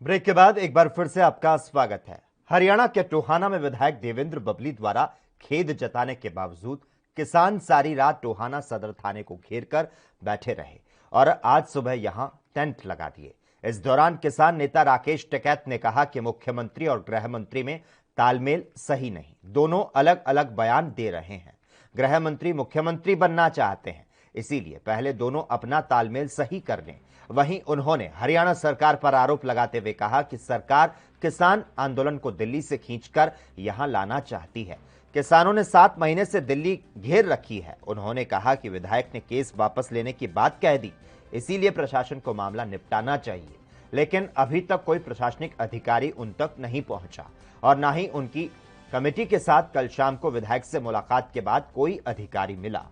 ब्रेक के बाद एक बार फिर से आपका स्वागत है। हरियाणा के टोहाना में विधायक देवेंद्र बबली द्वारा खेद जताने के बावजूद किसान सारी रात टोहाना सदर थाने को घेरकर बैठे रहे और आज सुबह यहां टेंट लगा दिए। इस दौरान किसान नेता राकेश टिकैत ने कहा कि मुख्यमंत्री और गृह मंत्री में तालमेल सही नहीं, दोनों अलग अलग बयान दे रहे हैं। गृह मंत्री मुख्यमंत्री बनना चाहते हैं, इसीलिए पहले दोनों अपना तालमेल सही कर लें। वहीं उन्होंने हरियाणा सरकार पर आरोप लगाते हुए कहा कि सरकार किसान आंदोलन को दिल्ली से खींचकर यहां लाना चाहती है। किसानों ने 7 महीने से दिल्ली घेर रखी है। उन्होंने कहा कि विधायक ने केस वापस लेने की बात कह दी, इसीलिए प्रशासन को मामला निपटाना चाहिए, लेकिन अभी तक कोई प्रशासनिक अधिकारी उन तक नहीं पहुंचा और न ही उनकी कमेटी के साथ कल शाम को विधायक से मुलाकात के बाद कोई अधिकारी मिला।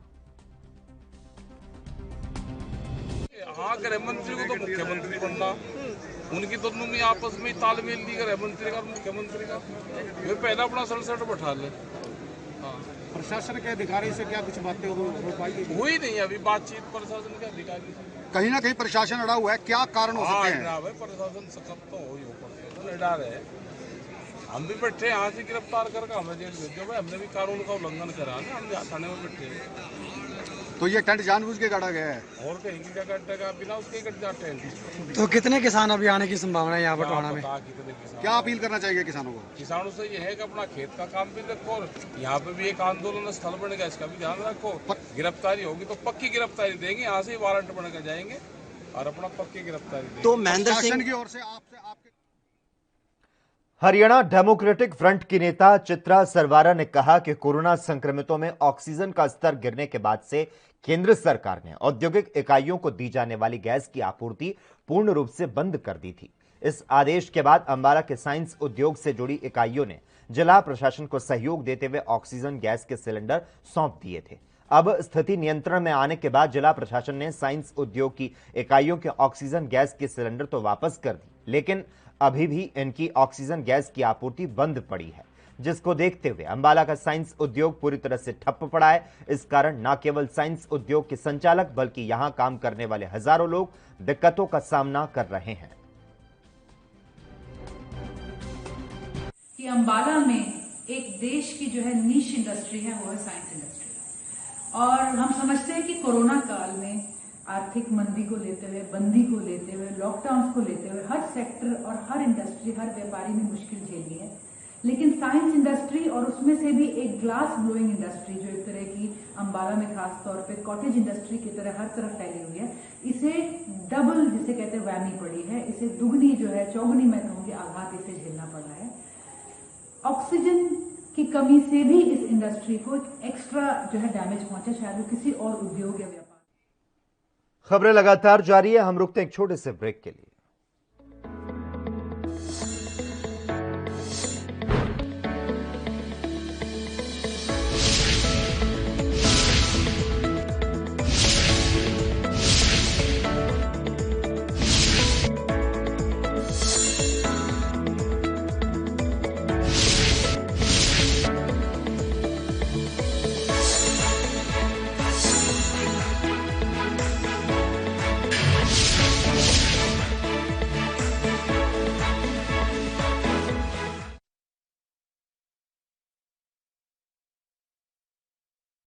हाँ, गृह मंत्री को तो मुख्यमंत्री बनना, उनकी दोनों में आपस में तालमेल नहीं, गृह मंत्री का मुख्यमंत्री का, वे पहले अपना सड़सठ बैठा ले। हाँ, प्रशासन के अधिकारी से क्या कुछ बातें हो पाई? हुई नहीं अभी बातचीत प्रशासन के अधिकारी से। कहीं ना कहीं प्रशासन अड़ा हुआ है, क्या कारण हो सकते हैं? प्रशासन सख्त तो हो ही ऊपर डर है। हम भी बैठे यहाँ से गिरफ्तार करके हमें जेल भेजो भाई, हमने भी कानून का उल्लंघन करा ना, हम थाने में बैठे। तो ये टेंट जानबूझ के गाड़ा गया है और कहीं की जगह कटेगा बिना उसके कट जाते हैं। तो कितने किसान अभी आने की संभावना है यहाँ पर टोहाना में? क्या अपील करना चाहिए किसानों को? किसानों से ये है कि अपना खेत का काम भी रखो और यहाँ पे भी एक आंदोलन स्थल बनेगा, इसका भी ध्यान रखो। गिरफ्तारी होगी तो पक्की गिरफ्तारी देंगे, यहाँ से ही वारंट बनकर जाएंगे और अपना पक्की गिरफ्तारी देंगे। तो महेंद्र सिंह की ओर से आपके हरियाणा डेमोक्रेटिक फ्रंट की नेता चित्रा सरवारा ने कहा कि कोरोना संक्रमितों में ऑक्सीजन का स्तर गिरने के बाद से केंद्र सरकार ने औद्योगिक इकाइयों को दी जाने वाली गैस की आपूर्ति पूर्ण रूप से बंद कर दी थी। इस आदेश के बाद अंबाला के साइंस उद्योग से जुड़ी इकाइयों ने जिला प्रशासन को सहयोग देते हुए ऑक्सीजन गैस के सिलेंडर सौंप दिए थे। अब स्थिति नियंत्रण में आने के बाद जिला प्रशासन ने साइंस उद्योग की इकाइयों के ऑक्सीजन गैस के सिलेंडर तो वापस कर दी, लेकिन अभी भी इनकी ऑक्सीजन गैस की आपूर्ति बंद पड़ी है, जिसको देखते हुए अंबाला का साइंस उद्योग पूरी तरह से ठप पड़ा है। इस कारण न केवल साइंस उद्योग के संचालक बल्कि यहां काम करने वाले हजारों लोग दिक्कतों का सामना कर रहे हैं। कि अंबाला में एक देश की जो है नीश इंडस्ट्री है वो है साइंस इंडस्ट्री, और हम समझते हैं कि कोरोना काल में आर्थिक मंदी को लेते हुए, बंदी को लेते हुए, लॉकडाउन को लेते हुए हर सेक्टर और हर इंडस्ट्री, हर व्यापारी ने मुश्किल झेली है, लेकिन साइंस इंडस्ट्री और उसमें से भी एक ग्लास ब्लोइंग इंडस्ट्री जो एक तरह की अंबाला में खास तौर पे कॉटेज इंडस्ट्री की तरह हर तरफ फैली हुई है, इसे डबल जिसे कहते हैं वैमी पड़ी है, इसे दुगनी जो है चौगुनी मैं कहूँगी आघात इसे झेलना पड़ रहा है। ऑक्सीजन की कमी से भी इस इंडस्ट्री को एक्स्ट्रा जो है डैमेज पहुंचा, शायद वो किसी और उद्योग या व्यापार। खबरें लगातार जारी है, हम रुकते हैं एक छोटे से ब्रेक के लिए।